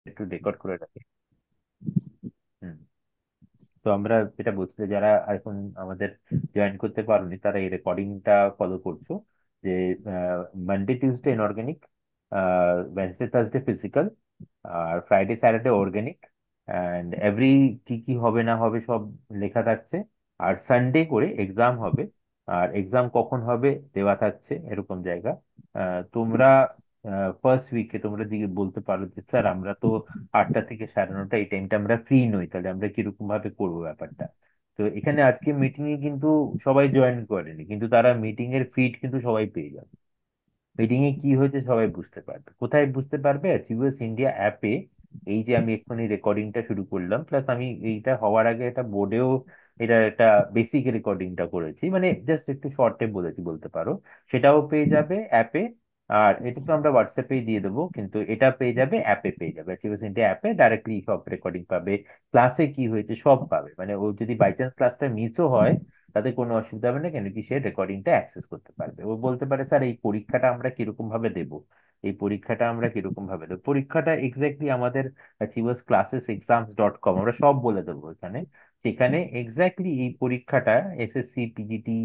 একটু রেকর্ড করে রাখি। হুম। তো আমরা যেটা বলছি, যারা এখন আমাদের জয়েন করতে পারোনি তারা এই রেকর্ডিংটা ফলো করছো, যে Monday Tuesday inorganic, Wednesday Thursday physical, আর Friday Saturday organic, and every কি কি হবে না হবে সব লেখা থাকছে। আর সানডে করে এক্সাম হবে, আর এক্সাম কখন হবে দেওয়া থাকছে এরকম জায়গা। তোমরা ফার্স্ট উইকে তোমরা দিকে বলতে পারো যে স্যার আমরা তো 8টা থেকে 9:30 এই টাইমটা আমরা ফ্রি নই, তাহলে আমরা কিরকম ভাবে করবো ব্যাপারটা। তো এখানে আজকে মিটিং এ কিন্তু সবাই জয়েন করেনি, কিন্তু তারা মিটিং এর ফিড কিন্তু সবাই পেয়ে যাবে। মিটিং এ কি হয়েছে সবাই বুঝতে পারবে। কোথায় বুঝতে পারবে? অ্যাচিভার্স ইন্ডিয়া অ্যাপে। এই যে আমি এক্ষুনি রেকর্ডিংটা শুরু করলাম, প্লাস আমি এইটা হওয়ার আগে একটা বোর্ডেও এটা একটা বেসিক রেকর্ডিংটা করেছি, মানে জাস্ট একটু শর্টে বলেছি বলতে পারো। সেটাও পেয়ে যাবে অ্যাপে। আর এটা তো আমরা হোয়াটসঅ্যাপেই দিয়ে দেবো, কিন্তু এটা পেয়ে যাবে অ্যাপে, পেয়ে যাবে অ্যাচিভার্স ইন্ডিয়া অ্যাপে ডাইরেক্টলি সব রেকর্ডিং পাবে। ক্লাসে কি হয়েছে সব পাবে, মানে ও যদি বাই চান্স ক্লাসটা মিসও হয় তাতে কোনো অসুবিধা হবে না, কেন কি সে রেকর্ডিংটা অ্যাক্সেস করতে পারবে। ও বলতে পারে স্যার এই পরীক্ষাটা আমরা কিরকম ভাবে দেবো, এই পরীক্ষাটা আমরা কিরকম ভাবে দেবো। পরীক্ষাটা এক্স্যাক্টলি আমাদের achievers classes exams dot com আমরা সব বলে দেবো এখানে। সেখানে এক্স্যাক্টলি এই পরীক্ষাটা এসএসসি পিজিটি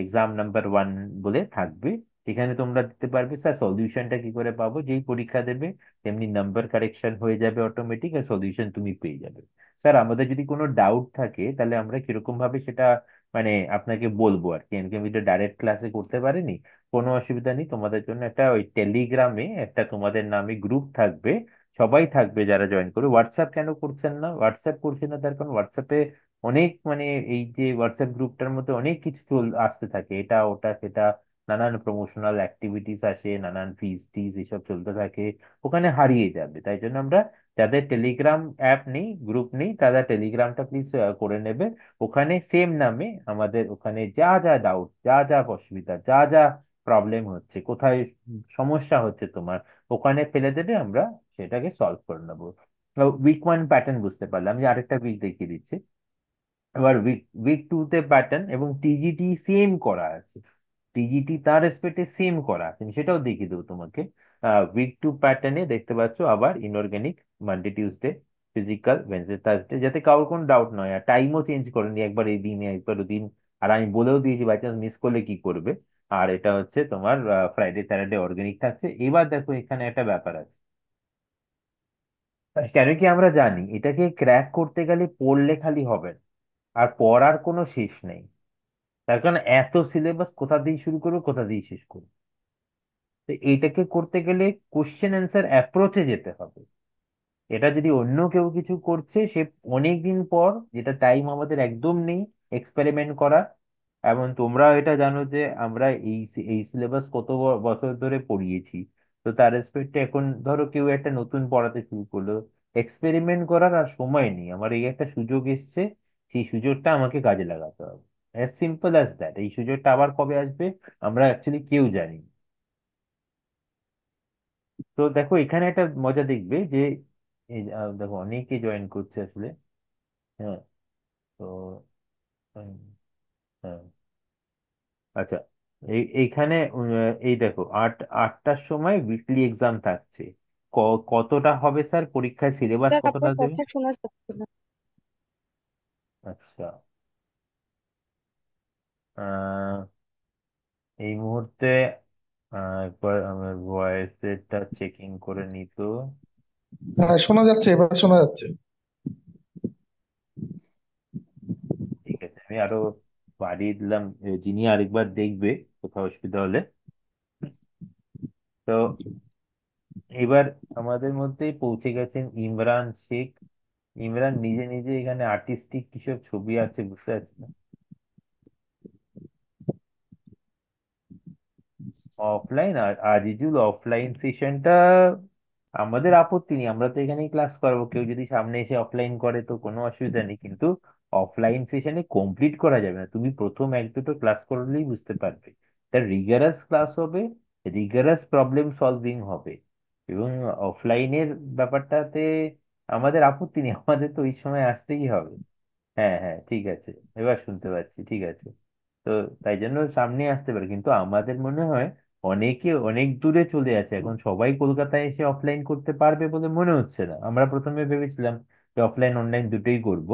এক্সাম নাম্বার 1 বলে থাকবে। সেখানে তোমরা দিতে পারবে স্যার সলিউশনটা কি করে পাবো, যেই পরীক্ষা দেবে তেমনি নাম্বার কারেকশন হয়ে যাবে অটোমেটিক, আর সলিউশন তুমি পেয়ে যাবে। স্যার আমাদের যদি কোনো ডাউট থাকে তাহলে আমরা কিরকম ভাবে সেটা মানে আপনাকে বলবো আর কি, আমি তো ডাইরেক্ট ক্লাসে করতে পারিনি। কোনো অসুবিধা নেই, তোমাদের জন্য একটা ওই টেলিগ্রামে একটা তোমাদের নামে গ্রুপ থাকবে। সবাই থাকবে যারা জয়েন করবে। হোয়াটসঅ্যাপ কেন করছেন না? হোয়াটসঅ্যাপ করছেন না তার কারণ হোয়াটসঅ্যাপে অনেক মানে এই যে হোয়াটসঅ্যাপ গ্রুপটার মধ্যে অনেক কিছু আসতে থাকে, এটা ওটা সেটা, নানান প্রমোশনাল অ্যাক্টিভিটিস আসে, নানান ফিজ টিজ এসব চলতে থাকে, ওখানে হারিয়ে যাবে। তাই জন্য আমরা, যাদের টেলিগ্রাম অ্যাপ নেই গ্রুপ নেই তারা টেলিগ্রামটা প্লিজ করে নেবে। ওখানে সেম নামে আমাদের ওখানে যা যা ডাউট, যা যা অসুবিধা, যা যা প্রবলেম হচ্ছে, কোথায় সমস্যা হচ্ছে তোমার, ওখানে ফেলে দেবে, আমরা সেটাকে সলভ করে নেবো। উইক 1 প্যাটার্ন বুঝতে পারলাম, আমি আরেকটা উইক দেখিয়ে দিচ্ছি। এবার উইক 2 তে প্যাটার্ন এবং টিজিটি সেম করা আছে, টিজিটি তার রেসপেক্টে সেম করা আছে, আমি সেটাও দেখিয়ে দেবো তোমাকে। উইক 2 প্যাটার্নে দেখতে পাচ্ছ আবার inorganic, Monday Tuesday physical, Wednesday Thursday, যাতে কারোর কোনো ডাউট নয়। আর টাইমও চেঞ্জ করেনি, একবার এই দিনে একবার ওদিন। আর আমি বলেও দিয়েছি বাই চান্স মিস করলে কি করবে। আর এটা হচ্ছে তোমার ফ্রাইডে স্যাটারডে অর্গানিক থাকছে। এবার দেখো এখানে একটা ব্যাপার আছে, কেন কি আমরা জানি এটাকে ক্র্যাক করতে গেলে পড়লে খালি হবে না, আর পড়ার কোনো শেষ নেই। তার কারণ এত সিলেবাস, কোথা দিয়ে শুরু করবো কোথা দিয়ে শেষ করবো। তো এইটাকে করতে গেলে কোশ্চেন অ্যান্সার অ্যাপ্রোচে যেতে হবে। এটা যদি অন্য কেউ কিছু করছে সে অনেক দিন পর, যেটা টাইম আমাদের একদম নেই এক্সপেরিমেন্ট করা। এবং তোমরা এটা জানো যে আমরা এই সিলেবাস কত বছর ধরে পড়িয়েছি। তো তার রেসপেক্টে এখন ধরো কেউ একটা নতুন পড়াতে শুরু করলো, এক্সপেরিমেন্ট করার আর সময় নেই আমার, এই একটা সুযোগ এসছে, সেই সুযোগটা আমাকে কাজে লাগাতে হবে। As simple as that. এই সুযোগটা আবার কবে আসবে আমরা অ্যাকচুয়ালি কেউ জানি না। তো দেখো এখানে একটা মজা দেখবে যে এই যে, দেখো অনেকে জয়েন করছে আসলে। হ্যাঁ। তো উম, হ্যাঁ, আচ্ছা। এইখানে এই দেখো 8টার সময় উইকলি এক্সাম থাকছে। কতটা হবে স্যার পরীক্ষায়, সিলেবাস স্যার কতটা আপনার দেবে? কথা শোনা যাচ্ছে না। আচ্ছা। আহ, এই মুহূর্তে একবার আমার ভয়েসটা চেকিং করে নিত। হ্যাঁ, শোনা যাচ্ছে, এবার শোনা যাচ্ছে। ঠিক আছে, আমি আরো বাড়িয়ে দিলাম, যিনি আরেকবার দেখবে কোথাও অসুবিধা হলে। তো এবার আমাদের মধ্যেই পৌঁছে গেছেন ইমরান শেখ। ইমরান নিজে নিজে এখানে আর্টিস্টিক কিসব ছবি আছে বুঝতে পারছি না। অফলাইন, আর আজিজুল অফলাইন সেশনটা আমাদের আপত্তি নেই, আমরা তো এখানেই ক্লাস করবো, কেউ যদি সামনে এসে অফলাইন করে তো কোনো অসুবিধা নেই, কিন্তু অফলাইন সেশনে কমপ্লিট করা যাবে না, তুমি প্রথম 1-2টো ক্লাস করলেই বুঝতে পারবে। তার রিগারাস ক্লাস হবে, রিগারাস প্রবলেম সলভিং হবে। এবং অফলাইনের ব্যাপারটাতে আমাদের আপত্তি নেই, আমাদের তো ওই সময় আসতেই হবে। হ্যাঁ হ্যাঁ ঠিক আছে, এবার শুনতে পাচ্ছি, ঠিক আছে। তো তাই জন্য সামনে আসতে পারে, কিন্তু আমাদের মনে হয় অনেকে অনেক দূরে চলে আছে, এখন সবাই কলকাতায় এসে অফলাইন করতে পারবে বলে মনে হচ্ছে না। আমরা প্রথমে ভেবেছিলাম যে অফলাইন অনলাইন দুটোই করব।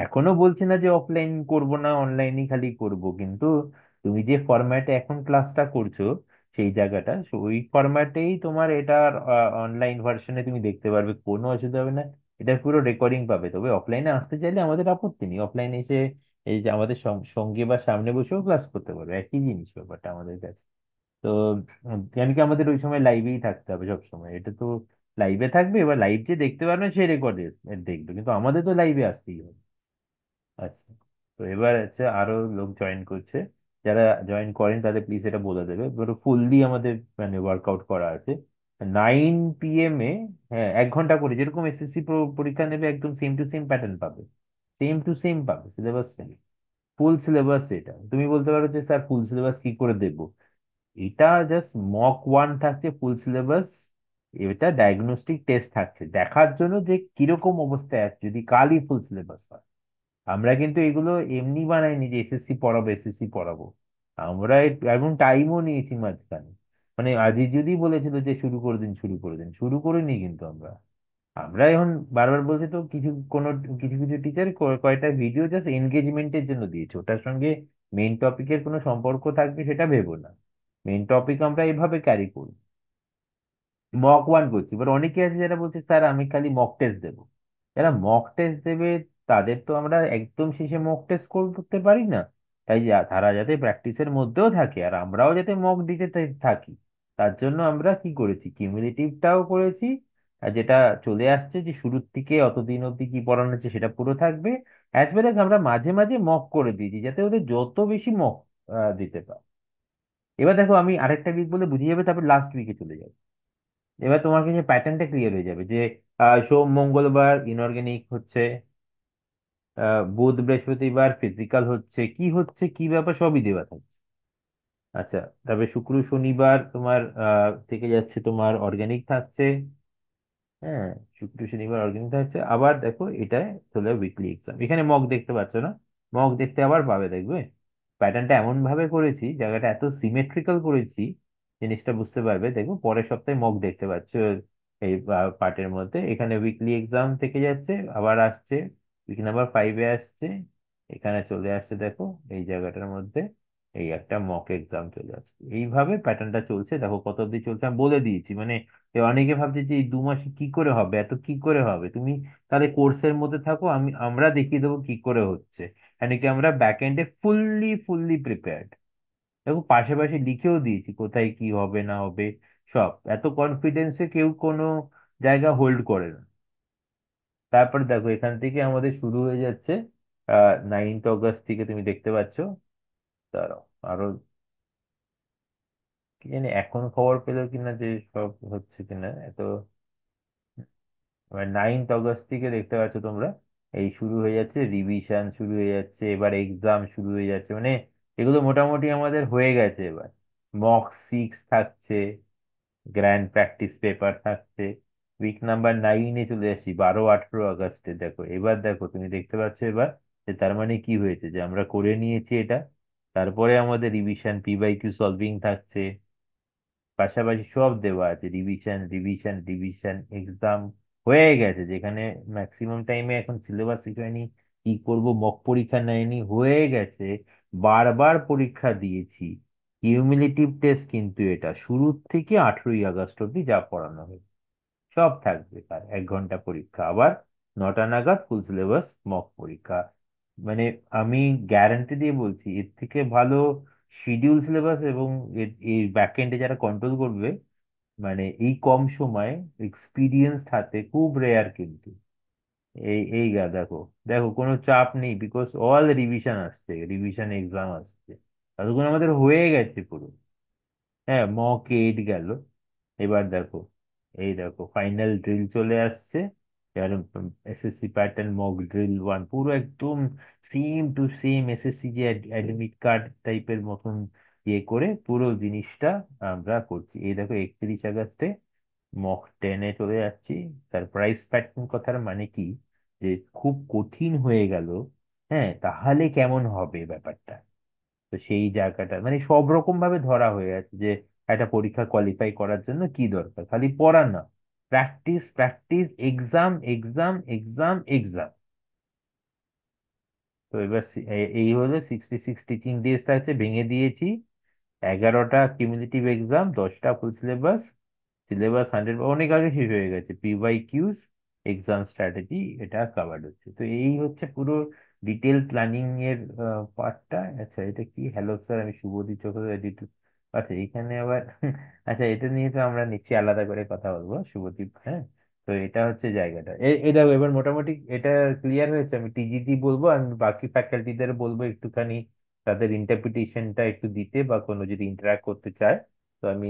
এখনো বলছি না যে অফলাইন করব না, অনলাইনই খালি করব, কিন্তু তুমি যে ফরম্যাটে এখন ক্লাসটা করছো সেই জায়গাটা ওই ফরম্যাটেই তোমার এটার অনলাইন ভার্সনে তুমি দেখতে পারবে, কোনো অসুবিধা হবে না। এটা পুরো রেকর্ডিং পাবে। তবে অফলাইনে আসতে চাইলে আমাদের আপত্তি নেই, অফলাইনে এসে এই যে আমাদের সঙ্গে বা সামনে বসেও ক্লাস করতে পারবে, একই জিনিস ব্যাপারটা আমাদের কাছে। তো কেন কি আমাদের ওই সময় লাইভেই থাকতে হবে সব সময়, এটা তো লাইভে থাকবে। এবার লাইভ যে দেখতে পারবে সে রেকর্ডে দেখবে, কিন্তু আমাদের তো লাইভে আসতেই হবে। আচ্ছা, তো এবার হচ্ছে আরো লোক জয়েন করছে। যারা জয়েন করেন তাদের প্লিজ এটা বলে দেবে, পুরো ফুললি আমাদের মানে ওয়ার্কআউট করা আছে 9 PM এ। হ্যাঁ, 1 ঘন্টা করে, যেরকম এসএসসি পরীক্ষা নেবে একদম সেম টু সেম প্যাটার্ন পাবে, সেম টু সেম পাবে, সিলেবাস ফুল সিলেবাস। এটা তুমি বলতে পারো যে স্যার ফুল সিলেবাস কি করে দেবো, এটা জাস্ট মক 1 থাকছে ফুল সিলেবাস। এটা ডায়াগনস্টিক টেস্ট থাকছে দেখার জন্য যে কিরকম অবস্থায় আছে যদি কালই ফুল সিলেবাস হয়। আমরা কিন্তু এগুলো এমনি বানাইনি যে এসএসসি পড়াবো, এসএসসি পড়াবো। আমরা এবং টাইমও নিয়েছি মাঝখানে। মানে আজি যদি বলেছিল যে শুরু করে দিন, শুরু করে দিন, শুরু করিনি কিন্তু আমরা। আমরা এখন বারবার বলছি তো, কিছু কিছু টিচার কয়টা ভিডিও জাস্ট এনগেজমেন্টের জন্য দিয়েছে, ওটার সঙ্গে মেইন টপিকের কোনো সম্পর্ক থাকবে সেটা ভেবো না। মেইন টপিক আমরা এভাবে ক্যারি করি। মক 1 করছি, এবার অনেকে আছে যারা বলছে স্যার আমি খালি মক টেস্ট দেবো। যারা মক টেস্ট দেবে তাদের তো আমরা একদম শেষে মক টেস্ট করতে পারি না। তাই তারা যাতে প্র্যাকটিসের মধ্যেও থাকে আর আমরাও যাতে মক দিতে থাকি, তার জন্য আমরা কি করেছি, কিউমুলেটিভটাও করেছি। আর যেটা চলে আসছে যে শুরুর থেকে অতদিন অবধি কি পড়ানো হচ্ছে সেটা পুরো থাকবে। অ্যাজ ওয়েল এজ আমরা মাঝে মাঝে মক করে দিয়েছি যাতে ওদের যত বেশি মক দিতে পারে। এবার দেখো আমি আরেকটা উইক বলে বুঝিয়ে যাবে, তারপর লাস্ট উইকে চলে যাবে। এবার তোমার কাছে প্যাটার্নটা ক্লিয়ার হয়ে যাবে যে সোম মঙ্গলবার ইনঅর্গানিক হচ্ছে, বুধ বৃহস্পতিবার ফিজিক্যাল হচ্ছে, কি হচ্ছে কি ব্যাপার সবই দেওয়া থাকছে। আচ্ছা, তবে শুক্র শনিবার তোমার থেকে যাচ্ছে তোমার অর্গানিক থাকছে। হ্যাঁ, শুক্র শনিবার অর্গানিক থাকছে। আবার দেখো এটায় চলে উইকলি এক্সাম, এখানে মক দেখতে পাচ্ছ না, মক দেখতে আবার পাবে দেখবে। প্যাটার্নটা এমন ভাবে করেছি, জায়গাটা এত সিমেট্রিক্যাল করেছি, জিনিসটা বুঝতে পারবে। দেখো পরের সপ্তাহে মক দেখতে পাচ্ছ এই পার্টের মধ্যে, এখানে উইকলি এক্সাম থেকে যাচ্ছে, আবার আসছে উইক নাম্বার 5-এ আসছে, এখানে চলে আসছে দেখো এই জায়গাটার মধ্যে এই একটা মক এক্সাম চলে আসছে। এইভাবে প্যাটার্নটা চলছে, দেখো কত অব্দি চলছে আমি বলে দিয়েছি। মানে অনেকে ভাবছে যে এই 2 মাসে কি করে হবে, এত কি করে হবে, তুমি তাহলে কোর্সের মধ্যে থাকো, আমরা দেখিয়ে দেবো কি করে হচ্ছে। কি আমরা ব্যাক এন্ডে ফুললি ফুললি প্রিপেয়ার্ড। দেখো পাশাপাশি লিখেও দিয়েছি কোথায় কি হবে না হবে সব, এত কনফিডেন্সে কেউ কোনো জায়গা হোল্ড করে না। তারপর দেখো এখান থেকে আমাদের শুরু হয়ে যাচ্ছে 9th অগস্ট থেকে, তুমি দেখতে পাচ্ছ। দাঁড়াও, আরো কি জানি এখন খবর পেলো কিনা যে সব হচ্ছে কিনা এত। 9th অগস্ট থেকে দেখতে পাচ্ছ তোমরা এই শুরু হয়ে যাচ্ছে, রিভিশন শুরু হয়ে যাচ্ছে, এবার এক্সাম শুরু হয়ে যাচ্ছে। মানে এগুলো মোটামুটি আমাদের হয়ে গেছে। এবার মক 6 থাকছে, গ্র্যান্ড প্র্যাকটিস পেপার থাকছে। উইক নাম্বার 9-এ চলে আসি 12-18 আগস্টে। দেখো এবার দেখো তুমি দেখতে পাচ্ছ এবার যে তার মানে কি হয়েছে, যে আমরা করে নিয়েছি এটা। তারপরে আমাদের রিভিশন P/Q সলভিং থাকছে, পাশাপাশি সব দেওয়া আছে, রিভিশন রিভিশন রিভিশন এক্সাম হয়ে গেছে। যেখানে ম্যাক্সিমাম টাইমে এখন সিলেবাস শিখায়নি, কি করব মক পরীক্ষা নেয়নি, হয়ে গেছে। বারবার পরীক্ষা দিয়েছি, কিউমুলেটিভ টেস্ট কিন্তু এটা শুরুর থেকে 18ই আগস্ট অব্দি যা পড়ানো হয়েছে সব থাকবে। তার 1 ঘন্টা পরীক্ষা, আবার 9টা নাগাদ ফুল সিলেবাস মক পরীক্ষা। মানে আমি গ্যারান্টি দিয়ে বলছি এর থেকে ভালো শিডিউল সিলেবাস এবং এই ব্যাকএন্ডে যারা কন্ট্রোল করবে, মানে এই কম সময়ে এক্সপিরিয়েন্স হাতে খুব রেয়ার কিন্তু। দেখো, দেখো কোনো চাপ নেই, বিকজ অল রিভিশন আসছে, রিভিশন এক্সাম আসছে, ততক্ষণ আমাদের হয়ে গেছে পুরো। হ্যাঁ, মক 8 গেল। এবার দেখো এই দেখো ফাইনাল ড্রিল চলে আসছে। এবার এসএসসি প্যাটার্ন মক ড্রিল 1 পুরো একদম সেম টু সেম এসএসসি যে অ্যাডমিট কার্ড টাইপের মতন ইয়ে করে পুরো জিনিসটা আমরা করছি। এই দেখো 31 আগস্টে মক 10-এ চলে যাচ্ছি। তার প্রাইস প্যাটার্ন কথার মানে কি, যে খুব কঠিন হয়ে গেল, হ্যাঁ তাহলে কেমন হবে ব্যাপারটা। তো সেই জায়গাটা মানে সব রকম ভাবে ধরা হয়ে আছে, যে একটা পরীক্ষা কোয়ালিফাই করার জন্য কি দরকার, খালি পড়া না, practice practice, exam exam exam exam. তো এবার এই হলো 66 টিচিং ডেজটা হচ্ছে ভেঙে দিয়েছি, 11টা কিউমুলেটিভ এক্সাম, 10টা ফুল সিলেবাস। সিলেবাস 100 অনেক আগে শেষ হয়ে গেছে, PYQs, এক্সাম স্ট্র্যাটেজি, এটা কাভার্ড হচ্ছে। তো এই হচ্ছে পুরো ডিটেল প্ল্যানিং এর পার্টটা। আচ্ছা এটা কি, হ্যালো স্যার, আমি শুভদীপ চক্রবর্তী। আচ্ছা এখানে আবার আচ্ছা এটা নিয়ে তো আমরা নিশ্চয়ই আলাদা করে কথা বলবো, শুভদীপ, হ্যাঁ। তো এটা হচ্ছে জায়গাটা, এটা এবার মোটামুটি এটা ক্লিয়ার হয়েছে। আমি টিজিটি বলবো, আমি বাকি ফ্যাকাল্টিদের বলবো একটুখানি তাদের ইন্টারপ্রিটেশনটা একটু দিতে, বা কোনো যদি ইন্টারাক্ট করতে চায়। তো আমি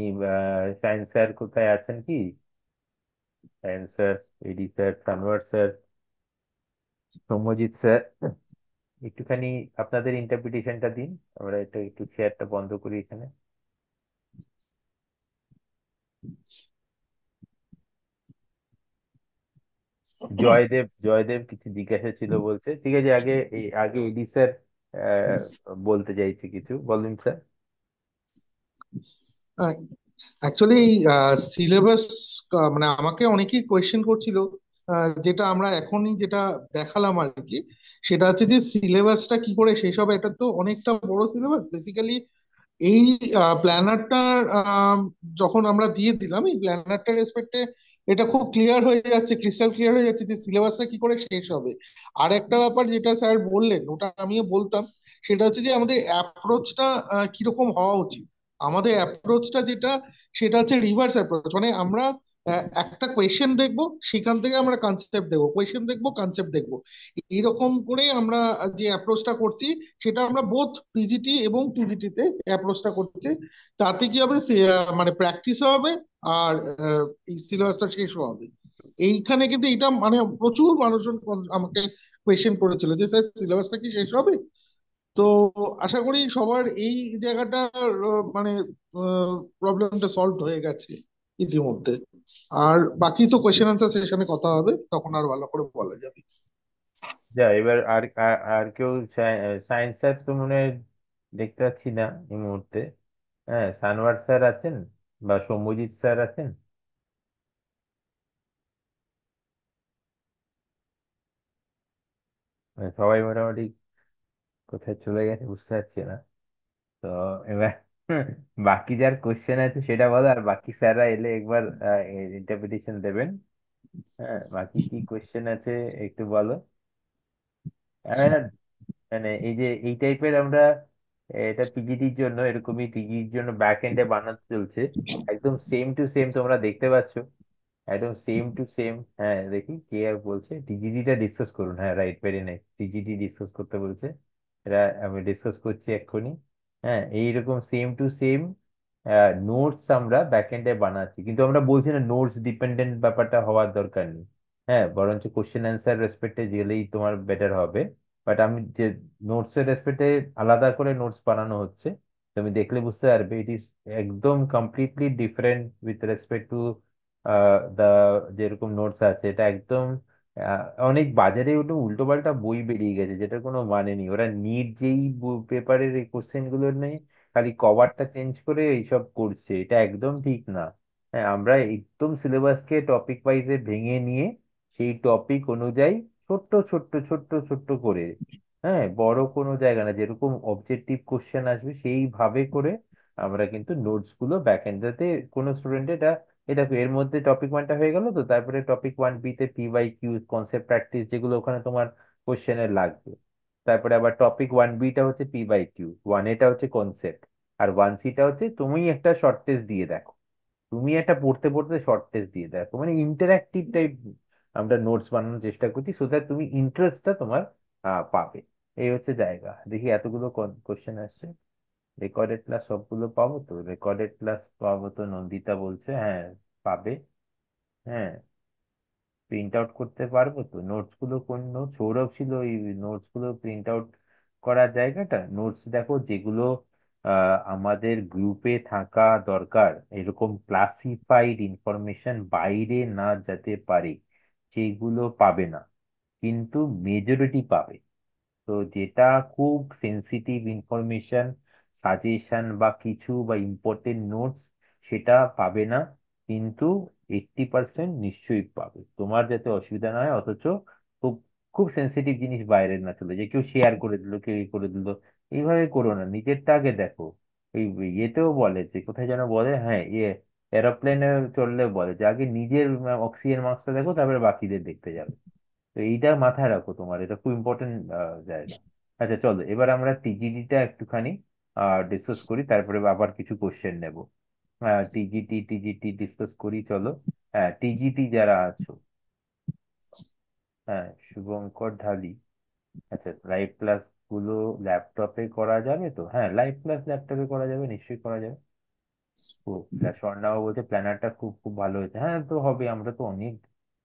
সায়েন্স স্যার কোথায় আছেন কি, সায়েন্স স্যার, এডি sir, Sanowar sir, Soumyajit sir, একটুখানি আপনাদের ইন্টারপ্রিটেশনটা দিন। আমরা এটা একটু শেয়ারটা বন্ধ করি এখানে। জয়দেব, জয়দেব কিছু জিজ্ঞাসা ছিল বলছে, ঠিক আছে, আগে এডি স্যার বলতে চাইছে কিছু, বলুন স্যার। অ্যাকচুয়ালি সিলেবাস, মানে আমাকে অনেকেই কোয়েশ্চেন করছিল, যেটা আমরা এখনই যেটা দেখালাম আর কি, সেটা হচ্ছে যে সিলেবাসটা কি করে শেষ হবে। এটা তো অনেকটা বড় সিলেবাস বেসিক্যালি। এই প্ল্যানারটার যখন আমরা দিয়ে দিলাম, এই প্ল্যানারটার রেসপেক্টে এটা খুব ক্লিয়ার হয়ে যাচ্ছে, ক্রিস্টাল ক্লিয়ার হয়ে যাচ্ছে যে সিলেবাসটা কি করে শেষ হবে। আর একটা ব্যাপার যেটা স্যার বললেন, ওটা আমিও বলতাম, সেটা হচ্ছে যে আমাদের অ্যাপ্রোচটা কিরকম হওয়া উচিত। আমাদের অ্যাপ্রোচটা যেটা, সেটা হচ্ছে রিভার্স অ্যাপ্রোচ। মানে আমরা একটা কোয়েশ্চেন দেখবো, সেখান থেকে আমরা কনসেপ্ট দেখবো, কোয়েশ্চেন দেখবো, কনসেপ্ট দেখবো, এইরকম করে আমরা যে অ্যাপ্রোচটা করছি, সেটা আমরা বোথ পিজিটি এবং টিজিটি তে অ্যাপ্রোচটা করছি। তাতে কি হবে, মানে প্র্যাকটিসও হবে, আর এই সিলেবাসটা শেষও হবে। এইখানে কিন্তু এটা মানে প্রচুর মানুষজন আমাকে কোয়েশ্চেন করেছিল যে স্যার সিলেবাসটা কি শেষ হবে। তো আশা করি সবার এই জায়গাটার মানে প্রবলেমটা সলভ হয়ে গেছে ইতিমধ্যে। আর বাকি তো কোয়েশ্চেন আনসার সেশনে কথা হবে, তখন আর ভালো করে বলা যাবে। যা এবার আর আর আর কেউ, সায়েন্স স্যার তো মনে হয় দেখতে পাচ্ছি না এই মুহূর্তে। হ্যাঁ, সানোয়ার স্যার আছেন বা সৌম্যজিৎ স্যার আছেন? সবাই মোটামুটি কোথায় চলে গেছে বুঝতে পারছি না। তো এবার বাকি যার কোশ্চেন আছে সেটা বলো, আর বাকি স্যাররা এলে একবার ইন্টারপ্রিটেশন দেবেন। হ্যাঁ, বাকি কি কোশ্চেন আছে একটু বলো। আমি না, মানে এই যে এই টাইপের আমরা, এটা পিজিটির জন্য এরকমই, টিজির জন্য ব্যাক এন্ডে বানাতে চলছে, একদম সেম টু সেম তোমরা দেখতে পাচ্ছ, একদম সেম টু সেম। হ্যাঁ দেখি কে আর বলছে, টিজিডিটা ডিসকাস করুন, হ্যাঁ right, very nice, TGD discuss করতে বলছে। এটা আমি ডিসকাস করছি এক্ষুনি। হ্যাঁ, এইরকম সেম টু সেম নোটস আমরা ব্যাকএন্ডে বানাচ্ছি, কিন্তু আমরা বলছি না নোটস ডিপেন্ডেন্ট ব্যাপারটা হওয়ার দরকার নেই। হ্যাঁ, বরঞ্চ কোশ্চেন অ্যান্সার রেসপেক্টে গেলেই তোমার বেটার হবে। বাট আমি যে নোটস এর রেসপেক্টে আলাদা করে নোটস বানানো হচ্ছে, তুমি দেখলে বুঝতে পারবে, ইট ইজ একদম completely different with respect to the, যেরকম নোটস আছে এটা একদম আহ, অনেক বাজারে ওটা উল্টো পাল্টা বই বেরিয়ে গেছে, যেটা কোনো মানে নেই। ওরা নিট যেই পেপারের এই কোশ্চেন গুলো নেই, খালি কভারটা চেঞ্জ করে এইসব করছে, এটা একদম ঠিক না। হ্যাঁ, আমরা একদম সিলেবাসকে টপিক ওয়াইজে ভেঙে নিয়ে সেই টপিক অনুযায়ী ছোট্ট ছোট্ট ছোট্ট ছোট্ট করে, হ্যাঁ, বড় কোনো জায়গা না, যেরকম অবজেক্টিভ কোশ্চেন আসবে সেইভাবে করে আমরা কিন্তু নোটস গুলো ব্যাক এন্ড, যাতে কোনো স্টুডেন্ট এটা, এটা এর মধ্যে টপিক ওয়ানটা হয়ে গেল, তো তারপরে টপিক 1B তে PYQ, কনসেপ্ট প্র্যাকটিস, যেগুলো ওখানে তোমার কোশ্চেনে লাগবে। তারপরে আবার টপিক 1B টা হচ্ছে PYQ, 1A টা হচ্ছে কনসেপ্ট, আর 1C টা হচ্ছে তুমি একটা শর্ট টেস্ট দিয়ে দেখো, তুমি একটা পড়তে পড়তে শর্ট টেস্ট দিয়ে দেখো, মানে ইন্টারাক্টিভ টাইপ আমরা নোটস বানানোর চেষ্টা করছি, সো দ্যাট তুমি ইন্টারেস্টটা তোমার পাবে। এই হচ্ছে জায়গা। দেখি এতগুলো কোশ্চেন আসছে, রেকর্ডেড ক্লাস সবগুলো পাবো তো? রেকর্ডেড ক্লাস পাবো তো, নন্দিতা বলছে, হ্যাঁ পাবে। হ্যাঁ, প্রিন্ট আউট করতে পারবো তো নোটস গুলো, কোন নোট সৌরভ ছিল এই নোটস গুলো প্রিন্ট আউট করার জায়গাটা? নোটস দেখো যেগুলো আমাদের গ্রুপে থাকা দরকার, এরকম ক্লাসিফাইড ইনফরমেশন বাইরে না যেতে পারে, সেইগুলো পাবে না, কিন্তু মেজরিটি পাবে। তো যেটা খুব সেন্সিটিভ ইনফরমেশন, সাজেশন বা কিছু বা ইম্পর্টেন্ট নোটস, সেটা পাবে না, কিন্তু 80% নিশ্চয়ই পাবে। তোমার যাতে অসুবিধা না হয়, অথচ খুব খুব সেন্সিটিভ জিনিস বাইরে না চলে যে কেউ শেয়ার করে দিল, কেউ এই করে দিল, এইভাবে করো না, নিজেরটা আগে দেখো। এই ইয়েতেও বলে যে, কোথায় যেন বলে, হ্যাঁ ইয়ে, এরোপ্লেনে চললে বলে যে আগে নিজের অক্সিজেন মাস্কটা দেখো, তারপরে বাকিদের দেখতে যাবে। তো এইটা মাথায় রাখো, তোমার এটা খুব ইম্পর্টেন্ট জায়গা। আচ্ছা চলো, এবার আমরা টিজিডিটা একটুখানি ডিসকাস করি, তারপরে আবার কিছু কোশ্চেন নেব। টিজিটি টিজিটি ডিসকাস করি চলো। হ্যাঁ, টিজিটি যারা আছো, হ্যাঁ, শুভঙ্কর ঢালি। আচ্ছা, লাইভ ক্লাস গুলো ল্যাপটপে করা যাবে তো? হ্যাঁ, লাইভ ক্লাস ল্যাপটপে করা যাবে, নিশ্চয়ই করা যাবে। ও, স্বর্ণাও বলছে প্ল্যানারটা খুব খুব ভালো হয়েছে। হ্যাঁ, তো হবে, আমরা তো অনেক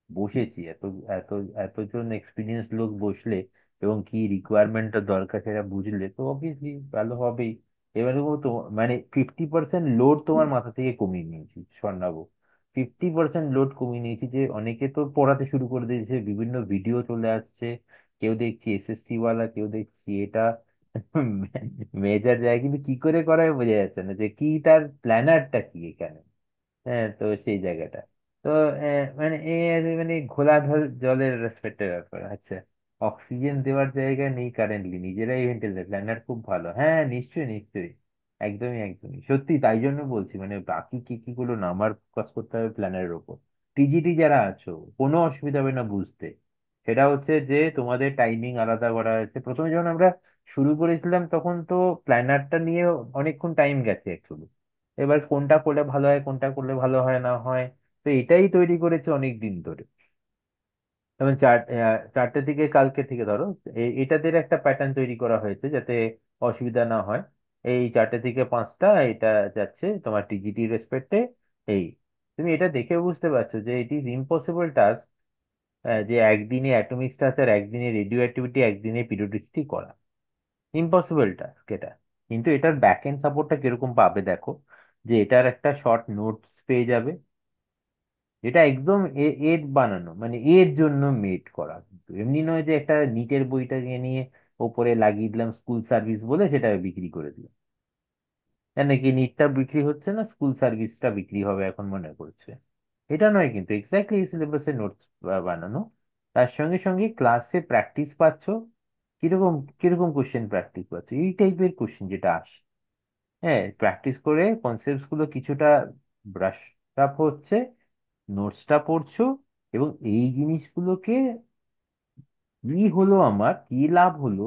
বসেছি, এত এত এতজন এক্সপিরিয়েন্স লোক বসলে এবং কি রিকোয়ারমেন্টটা দরকার সেটা বুঝলে তো অবভিয়াসলি ভালো হবেই। এবারে তো মানে 50% লোড তোমার মাথা থেকে কমিয়ে নিয়েছি স্বর্ণাবু। 50% লোড কমিয়ে নিয়েছি, যে অনেকে তো পড়াতে শুরু করে দিয়েছে, বিভিন্ন ভিডিও চলে আসছে, কেউ দেখছি এসএসসি ওয়ালা, কেউ দেখছি এটা মেজর যায়, কিন্তু কি করে করায় বোঝা যাচ্ছে না যে কি তার প্ল্যানারটা কি এখানে। হ্যাঁ, তো সেই জায়গাটা তো মানে মানে ঘোলা জলের রেসপেক্টের ব্যাপার। আচ্ছা, অক্সিজেন দেওয়ার জায়গা নেই কারেন্টলি, নিজেরাই ভেন্টিলেটর, প্ল্যানার খুব ভালো, হ্যাঁ নিশ্চয়ই নিশ্চয়ই, একদমই একদমই সত্যি, তাই জন্য বলছি মানে বাকি কি কি গুলো না আমার ফোকাস করতে হবে প্ল্যানারের ওপর। টিজিটি যারা আছো, কোনো অসুবিধা হবে না বুঝতে। সেটা হচ্ছে যে তোমাদের টাইমিং আলাদা করা হয়েছে, প্রথমে যখন আমরা শুরু করেছিলাম তখন তো প্ল্যানারটা নিয়ে অনেকক্ষণ টাইম গেছে অ্যাকচুয়ালি। এবার কোনটা করলে ভালো হয়, কোনটা করলে ভালো হয় না হয়, তো এটাই তৈরি করেছে অনেক দিন ধরে। যেমন চারটে থেকে, কালকে থেকে ধরো এটাতে একটা প্যাটার্ন তৈরি করা হয়েছে যাতে অসুবিধা না হয়। এই 4টে থেকে 5টা এটা যাচ্ছে তোমার টিজিটি রেসপেক্টে। এই তুমি এটা দেখে বুঝতে পারছো যে ইট ইজ ইম্পসিবল টাস্ক, যে একদিনে অ্যাটমিক স্ট্রাকচার, একদিনে রেডিও অ্যাক্টিভিটি, একদিনে পিরিয়ডিসিটি করা। ইম্পসিবল টাস্ক এটা। কিন্তু এটার ব্যাক এন্ড সাপোর্টটা কিরকম পাবে দেখো, যে এটার একটা শর্ট নোটস পেয়ে যাবে, এটা একদম এর বানানো, মানে এর জন্য মেড করা, কিন্তু এমনি নয় যে একটা নিটের বইটাকে নিয়ে ওপরে লাগিয়ে দিলাম স্কুল সার্ভিস বলে সেটা বিক্রি করে দিলাম। নাকি নিটটা বিক্রি হচ্ছে না, স্কুল সার্ভিসটা বিক্রি হবে এখন মনে করছে। এটা নয়, কিন্তু এক্স্যাক্টলি এই সিলেবাসের নোটস বানানো। তার সঙ্গে সঙ্গে ক্লাসে প্র্যাকটিস পাচ্ছ। কিরকম কিরকম কোশ্চেন প্র্যাকটিস পাচ্ছ, এই টাইপের কোশ্চেন যেটা আসে। হ্যাঁ, প্র্যাকটিস করে কনসেপ্টস গুলো কিছুটা ব্রাশ আপ হচ্ছে, নোটসটা পড়ছো, এবং এই জিনিসগুলোকে কি হলো, আমার কি লাভ হলো,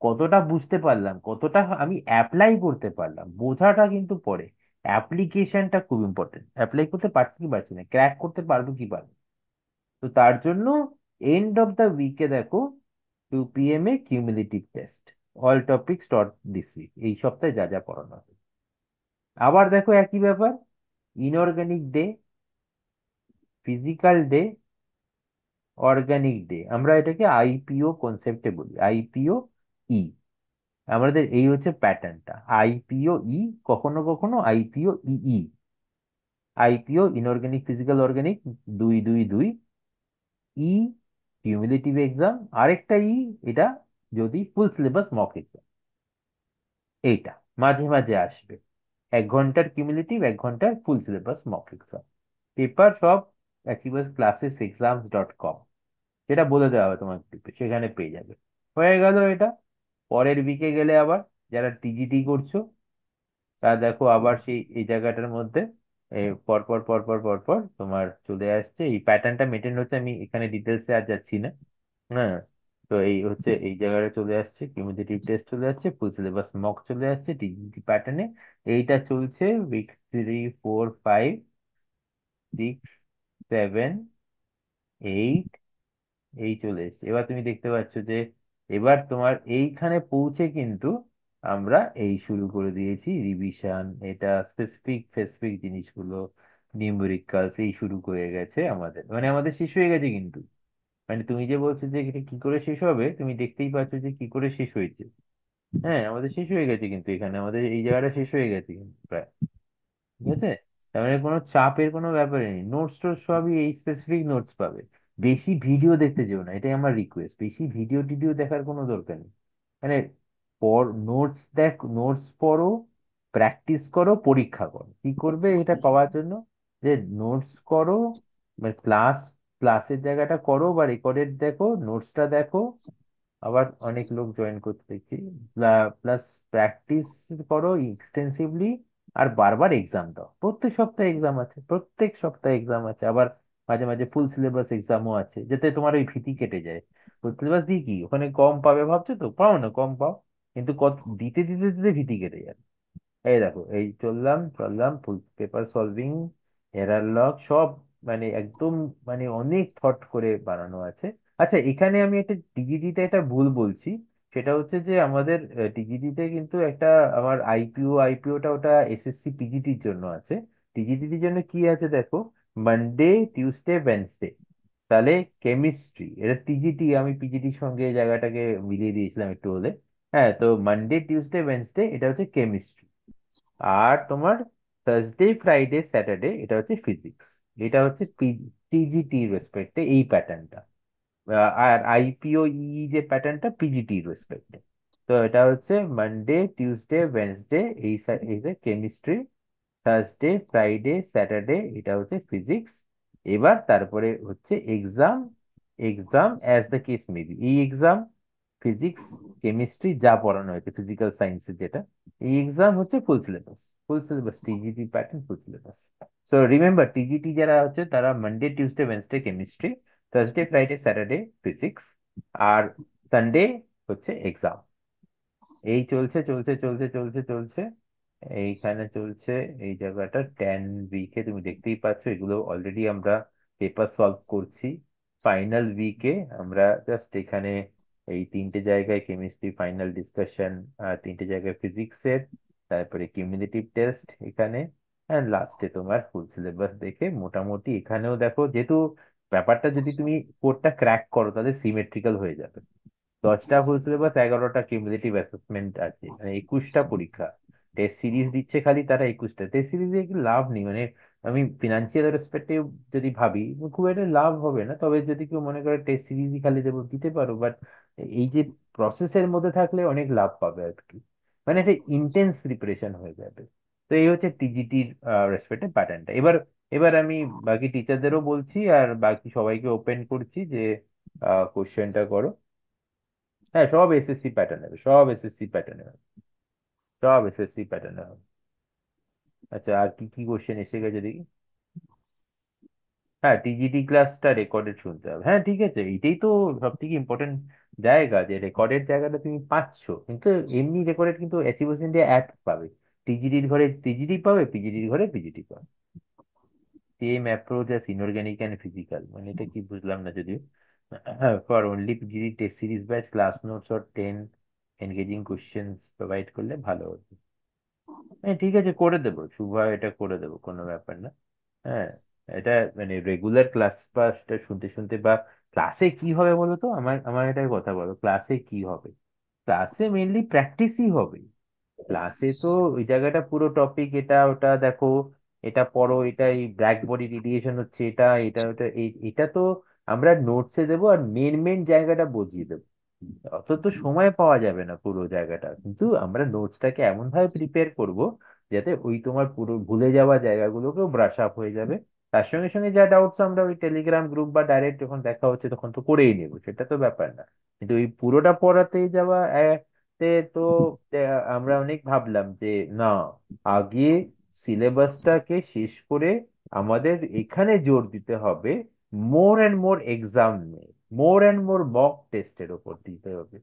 কতটা বুঝতে পারলাম, কতটা আমি অ্যাপ্লাই করতে পারলাম, বোঝাটা কিন্তু পরে, অ্যাপ্লিকেশনটা খুব ইম্পর্টেন্ট। অ্যাপ্লাই করতে পারছি কি পারছি না, ক্র্যাক করতে পারবো কি পারবো। তো তার জন্য এন্ড অফ দ্য উইকে দেখো, 2 PM এ cumulative test, all topics taught this week, এই সপ্তাহে যা যা পড়ানো হবে। আবার দেখো একই ব্যাপার, inorganic day, physical day, organic day, আমরা এটাকে আইপিও কনসেপ্টে বলি, আইপিও ই। আমাদের এই হচ্ছে প্যাটার্নটা, আইপিও ই, কখনো কখনো IPO EE. IPO inorganic physical organic, 2 2 2। ই কিউমুলেটিভ এক্সাম, আরেকটা এটা যদি ফুল সিলেবাস মক এক্সাম, এইটা মাঝে মাঝে আসবে। 1 ঘন্টার কিউমুলেটিভ, 1 ঘন্টার full syllabus mock exam. Paper সব একেবারে classes.exams.com, যেটা বলে দেওয়া হবে তোমাকে, সেখানে পেয়ে যাবে। হয়ে গেল এটা। পরের উইকে গেলে আবার যারা টিজিটি করছো, তা দেখো আবার সেই এই জায়গাটার মধ্যে পরপর পরপর পরপর তোমার চলে আসছে, এই প্যাটার্নটা মেনটেন হচ্ছে, আমি এখানে ডিটেলসে আর যাচ্ছি না। হ্যাঁ, তো এই হচ্ছে এই জায়গাটা চলে আসছে, কিউমুলেটিভ টেস্ট চলে আসছে, ফুল সিলেবাস মক চলে আসছে টিজিটি প্যাটার্নে। এইটা চলছে উইক 3 4 5 6 7 8, এই চলে এসেছে। এবার তুমি দেখতে পাচ্ছ যে এবার তোমার এইখানে পৌঁছে কিন্তু আমরা এই শুরু করে দিয়েছি রিভিশন, এটা স্পেসিফিক স্পেসিফিক জিনিসগুলো, নিউমেরিক্যালস এই শুরু করে গেছে আমাদের, মানে আমাদের শেষ হয়ে গেছে কিন্তু। মানে তুমি যে বলছো যে এটা কি করে শেষ হবে, তুমি দেখতেই পাচ্ছ যে কি করে শেষ হয়েছে। হ্যাঁ, আমাদের শেষ হয়ে গেছে কিন্তু, এখানে আমাদের এই জায়গাটা শেষ হয়ে গেছে কিন্তু প্রায়। ঠিক আছে, তার মানে কোনো চাপের কোনো ব্যাপারই নেই, নোটস টোটস সবই এই স্পেসিফিক নোটস পাবে। বেশি ভিডিও দেখতে যেও না, এটাই আমার রিকোয়েস্ট, বেশি ভিডিও টিডিও দেখার কোনো দরকার নেই। মানে নোটস দেখ, নোটস পড়ো, প্র্যাকটিস করো, পরীক্ষা করো। কি করবে এটা পাওয়ার জন্য? যে নোটস করো, ক্লাসের জায়গাটা করো বা রেকর্ডেড দেখো, নোটসটা দেখো। আবার অনেক লোক জয়েন করতে দেখি। প্লাস প্র্যাকটিস করো এক্সটেন্সিভলি। আর বারবার এক্সাম দাও, প্রত্যেক সপ্তাহে এক্সাম আছে, প্রত্যেক সপ্তাহে এক্সাম আছে। আবার মাঝে মাঝে ফুল সিলেবাস এক্সামও আছে, যাতে তোমার ওই ভীতি কেটে যায়। ফুল সিলেবাস দিয়ে কি ওখানে কম পাবে ভাবছো? তো পাও না, কম পাও, কিন্তু কত দিতে দিতে দিতে ভীতি কেটে যায়। এই দেখো, এই চললাম চললাম, ফুল পেপার সলভিং, এরার লগ সব, মানে একদম, মানে অনেক থট করে বানানো আছে। আচ্ছা, এখানে আমি একটা টিজিটিতে একটা ভুল বলছি। সেটা হচ্ছে যে আমাদের টিজিটিতে কিন্তু একটা, আমার আইপিওটা ওটা এসএসসি পিজিটির জন্য আছে। টিজিটির জন্য কি আছে দেখো, মানডে, টিউসডে, ওয়েডনেসডে। তাহলে কেমিস্ট্রি, এটা টিজিটি, আমি পিজিটির সঙ্গে এই জায়গাটাকে মিলিয়ে দিয়েছিলাম একটু হলে। হ্যাঁ, তো মানডে, টিউসডে, ওয়েডনেসডে এটা হচ্ছে কেমিস্ট্রি। আর তোমার থার্সডে, ফ্রাইডে, স্যাটারডে এটা হচ্ছে ফিজিক্স। এটা হচ্ছে টিজিটি রেসপেক্টে এই প্যাটার্নটা। আর আইপিও যে প্যাটার্নটা পিজিটি রেসপেক্টে। তো এটা হচ্ছে মানডে, টিউসডে, ওয়েডনেসডে, এই যে কেমিস্ট্রি। থার্সডে, ফ্রাইডে, স্যাটারডে এটা হচ্ছে ফিজিক্স। এবার তারপরে হচ্ছে exam. Exam as the case maybe, এই এক্সাম ফিজিক্স, কেমিস্ট্রি যা পড়ানো হয়েছে ফিজিক্যাল সায়েন্সের যেটা, এই এক্সাম হচ্ছে full syllabus. Full syllabus TGT pattern, full syllabus. So remember, TGT যারা হচ্ছে তারা Monday, Tuesday, Wednesday chemistry, Thursday, Friday, Saturday physics, আর সানডে হচ্ছে এক্সাম। এই চলছে চলছে চলছে চলছে চলছে, এইখানে চলছে। এই জায়গাটা 10 উইকে তুমি দেখতেই পাচ্ছ, এগুলো অলরেডি আমরা পেপার সলভ করছি। ফাইনাল উইকে আমরা জাস্ট এখানে এই তিনটে জায়গায় কেমিস্ট্রি ফাইনাল ডিসকাশন, আর তিনটে জায়গায় ফিজিক্সের, তারপরে কিউমুলেটিভ টেস্ট এখানে, অ্যান্ড লাস্টে তোমার ফুল সিলেবাস দেখে মোটামুটি এখানেও দেখো, যেহেতু ব্যাপারটা যদি তুমি কোডটা ক্র্যাক করো তাহলে সিমেট্রিক্যাল হয়ে যাবে। 10টা ফুল সিলেবাস, 11টা কিউমুলেটিভ অ্যাসেসমেন্ট আছে, মানে 21টা পরীক্ষা। টেস্ট সিরিজ দিচ্ছে খালি তারা 21টা। টেস্ট সিরিজে কি লাভ নেই, মানে আমি ফিনান্সিয়াল রেসপেক্টিভ যদি ভাবি, খুব একটা লাভ হবে না। তবে যদি কেউ মনে করে টেস্ট সিরিজই খালি দেবো, দিতে পারো, বাট এই যে প্রসেসের মধ্যে থাকলে অনেক লাভ পাবে আর কি। মানে একটা ইন্টেন্স প্রিপারেশন হয়ে যাবে। তো এই হচ্ছে টিজিটির রেসপেক্টিভ প্যাটার্নটা। এবার এবার আমি বাকি টিচারদেরও বলছি আর বাকি সবাইকে ওপেন করছি যে কোশ্চেনটা করো। হ্যাঁ, সব এসএসসি প্যাটার্ন হবে, সব এসএসসি প্যাটার্ন হবে, সব এসএসসি প্যাটার্ন হবে। আচ্ছা, আর কি কি কোশ্চেন এসে গেছে দেখি। হ্যাঁ, টিজিটি ক্লাসটা রেকর্ডেড শুনতে হবে। হ্যাঁ, ঠিক আছে, এইটাই তো সব থেকে ইম্পর্টেন্ট জায়গা, যে রেকর্ডেড জায়গাটা তুমি পাচ্ছো। কিন্তু এমনি রেকর্ডেড কিন্তু অ্যাচিভেশন ইন্ডিয়া অ্যাপ পাবে, টিজিটির ঘরে টিজিটি পাবে, পিজিটির ঘরে পিজিটি পাবে। Same approach as inorganic and physical, মানে এটা কি বুঝলাম না যদিও। For only PGT test series batch, class notes or 10 engaging questions provide করলে ভালো হতো। হ্যাঁ, ঠিক আছে, করে দেবো শুভ, এটা করে দেবো, কোনো ব্যাপার না। হ্যাঁ, এটা মানে রেগুলার ক্লাস পাসটা শুনতে শুনতে, বা ক্লাসে কি হবে বলো তো, আমার আমার একটা কথা বলো, ক্লাসে কি হবে? ক্লাসে মেইনলি প্র্যাকটিসই হবে। ক্লাসে তো ওই জায়গাটা পুরো টপিক, এটা ওটা দেখো, এটা পড়ো, এটা এই ব্ল্যাক বডি রেডিয়েশন হচ্ছে, এটা এটা ওটা এটা তো আমরা নোটসে দেবো, আর মেন মেন জায়গাটা বুঝিয়ে দেবো। অত তো সময় পাওয়া যাবে না পুরো জায়গাটা, কিন্তু আমরা নোটসটাকে এমন ভাবে প্রিপেয়ার করব যাতে ওই তোমার পুরো ভুলে যাওয়া জায়গাগুলোকেও ব্রাশ আপ হয়ে যাবে। তার সঙ্গে সঙ্গে যা ডাউটস আমরা ওই টেলিগ্রাম গ্রুপ বা ডাইরেক্ট যখন দেখা হচ্ছে তখন তো করেই নেবো, সেটা তো ব্যাপার না। কিন্তু ওই পুরোটা পড়াতে যাওয়া তে তো আমরা অনেক ভাবলাম যে না, আগে সিলেবাসটাকে শেষ করে আমাদের এখানে জোর দিতে হবে, more and more exam, more and more mock টেস্টের ওপর দিতে হবে।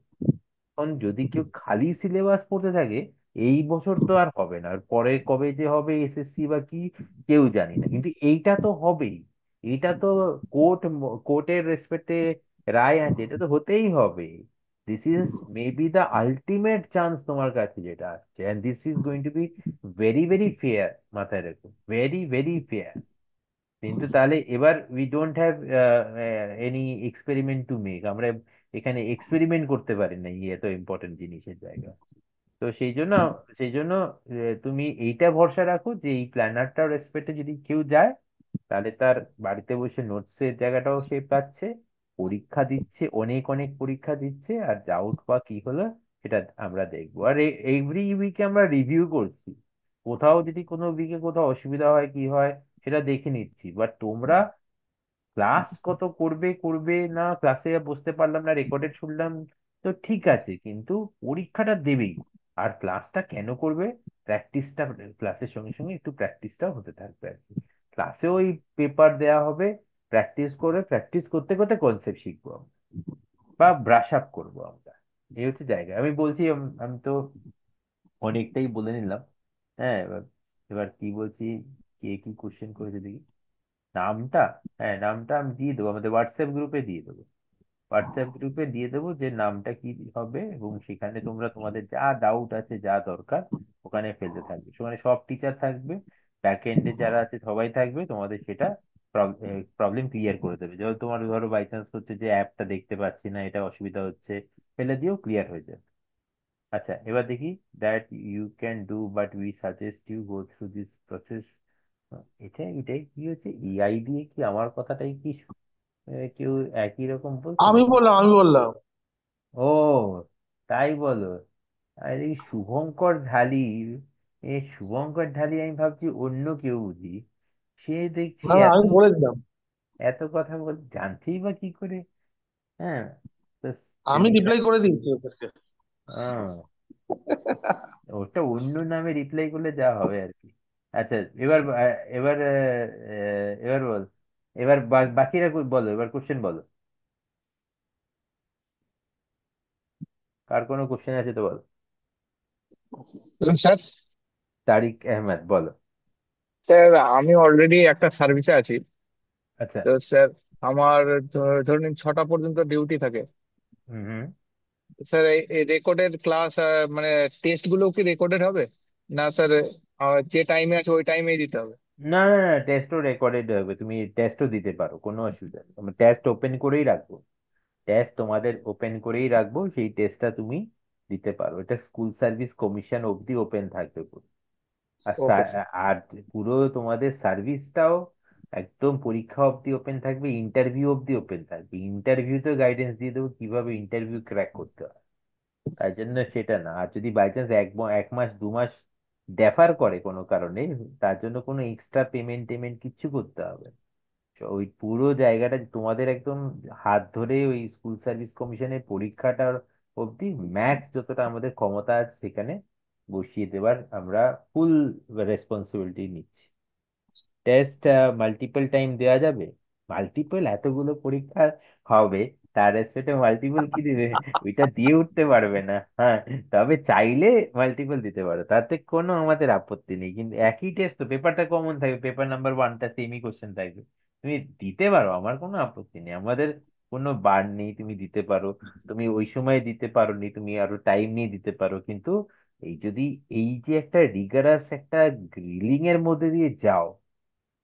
এখন যদি কেউ খালি সিলেবাস পড়তে থাকে, এই বছর তো আর হবে না, আর পরে কবে যে হবে এসএসসি বা কি, কেউ জানি না, কিন্তু এইটা তো হবেই। এইটা তো কোর্টের রেসপেক্টে রায় আছে, এটা তো হতেই হবে। This is maybe the ultimate chance তোমার কাছে যেটা আসছে, and this is going to be very very fair. মাথায় রেখো, ভেরি ভেরি ফেয়ার। কিন্তু তাহলে এবার we don't have any experiment to make, আমরা এখানে এক্সপেরিমেন্ট করতে পারি না, ইয়ে এত ইম্পর্টেন্ট জিনিসের জায়গা। তো সেই জন্য তুমি এইটা ভরসা রাখো যে এই প্ল্যানারটার রেসপেক্টে যদি কেউ যায়, তাহলে তার বাড়িতে বসে নোটসের জায়গাটাও সে পাচ্ছে, পরীক্ষা দিচ্ছে, অনেক অনেক পরীক্ষা দিচ্ছে, আর ডাউট বা কি হলো সেটা আমরা দেখবো। আর এভরি উইকে আমরা রিভিউ করছি, কোথাও যদি কোনো দিকে কোথাও অসুবিধা হয় কি হয় সেটা দেখে নিচ্ছি, বাট তোমরা ক্লাস কত করবে করবে না, ক্লাসে বুঝতে পারলাম না, রেকর্ডেড শুনলাম, তো ঠিক আছে, কিন্তু পরীক্ষাটা দেবেই। আর ক্লাসটা কেন করবে? প্র্যাকটিসটা, ক্লাসের সঙ্গে সঙ্গে একটু প্র্যাকটিসটাও হতে থাকবে আর কি। ক্লাসে ওই পেপার দেয়া হবে, প্র্যাকটিস করে, প্র্যাকটিস করতে করতে কনসেপ্ট শিখবো আমরা, বা ব্রাশ আপ করবো আমরা। এই হচ্ছে জায়গা, আমি বলছি আমি তো অনেকটাই বলে নিলাম। হ্যাঁ, এবার এবার কি বলছি, কে কি কোশ্চেন করেছে দেখি। নামটা, হ্যাঁ নামটা আমি দিয়ে দেবো, আমাদের হোয়াটসঅ্যাপ গ্রুপে দিয়ে দেবো। হোয়াটসঅ্যাপ গ্রুপে দিয়ে দেবো যে নামটা কি হবে, এবং সেখানে তোমরা তোমাদের যা ডাউট আছে যা দরকার ওখানে ফেলতে থাকবে, সেখানে সব টিচার থাকবে, ব্যাক এন্ডে যারা আছে সবাই থাকবে, তোমাদের সেটা প্রবলেম ক্লিয়ার করে দেবে। যেমন তোমার ধরো বাই চান্স হচ্ছে যে অ্যাপটা দেখতে পাচ্ছি না, এটা অসুবিধা হচ্ছে, ফেলে দিয়েও ক্লিয়ার হয়ে যাবে। আচ্ছা এবার দেখি, that you can do but we suggest you go through this process. এটাই কি হচ্ছে, এআই দিয়ে কি আমার কথাটাই কি কেউ একই রকম বলছে আমি নাকি? বললাম, আমি বললাম। ও, তাই বলো। আর এই শুভঙ্কর ঢালি, শুভঙ্কর ঢালি আমি ভাবছি অন্য কেউ বুঝি, সে দেখছি না না, এত আমি বলেছিলাম। এত কথা বল, জানছেই বা কি করে? হ্যাঁ, তো আমি সেদিনটা, রিপ্লাই করে দিয়েছি ওদেরকে। হ্যাঁ, ওটা অন্য নামে রিপ্লাই করলে যা হবে আর কি। আচ্ছা, এবার এবার এবার বল, এবার বাকিরা বলো, এবার কোশ্চেন বলো, কার কোনো কোশ্চেন আছে তো বলো। স্যার, তারিক আহমেদ বলো। স্যার আমি অলরেডি একটা সার্ভিসে আছি। আচ্ছা। তো স্যার আমার ধরে নিন 6টা পর্যন্ত ডিউটি থাকে। হুম হুম। তো স্যার এই রেকর্ডেড ক্লাস, মানে টেস্ট গুলো কি রেকর্ডেড হবে না স্যার? যে টাইমে আছে ওই টাইমেই দিতে হবে? না না না, টেস্টও রেকর্ডেড হবে, তুমি টেস্টও দিতে পারো, কোনো অসুবিধা নেই, আমি টেস্ট ওপেন করেই রাখবো, টেস্ট তোমাদের ওপেন করেই রাখবো, সেই টেস্টটা তুমি দিতে পারো, এটা স্কুল সার্ভিস কমিশন অবধি ওপেন থাকবে পুরো। আর ওকে স্যার। আর পুরো তোমাদের সার্ভিসটাও একদম পরীক্ষা অবধি ওপেন থাকবে, ইন্টারভিউ অবধি ওপেন থাকবে, ইন্টারভিউতেও গাইডেন্স দিয়ে দেবো কিভাবে ইন্টারভিউ ক্র্যাক করতে হয়। তাই জন্য সেটা না, আর যদি বাই চান্স 1 মাস 2 মাস ডেফার করে কোনো কারণে, তার জন্য কোনো এক্সট্রা পেমেন্ট টেমেন্ট কিচ্ছু করতে হবে না। ওই পুরো জায়গাটা তোমাদের একদম হাত ধরে ওই স্কুল সার্ভিস কমিশনের পরীক্ষাটার অবধি ম্যাক্স যতটা আমাদের ক্ষমতা আছে সেখানে বসিয়ে দেওয়ার আমরা ফুল রেসপন্সিবিলিটি নিচ্ছি। টেস্ট মাল্টিপল টাইম দেওয়া যাবে, মাল্টিপল এতগুলো পরীক্ষা হবে, তার রেসপেক্টে মাল্টিপল কি দিবে? ওইটা দিয়ে উঠতে পারবে না, হ্যাঁ। তবে চাইলে মাল্টিপল দিতে পারো, তাতে কোনো আমাদের আপত্তি নেই, কিন্তু একই টেস্ট তো, পেপারটা কমন থাকবে, পেপার নাম্বার ওয়ানটা সেমই কোশ্চেন থাকবে, তুমি দিতে পারো, আমার কোনো আপত্তি নেই, আমাদের কোনো বার নেই, তুমি দিতে পারো। তুমি ওই সময় দিতে পারো নি, তুমি আরো টাইম নিয়ে দিতে পারো, কিন্তু এই যদি এই যে একটা রিগারাস একটা গ্রিলিং এর মধ্যে দিয়ে যাও,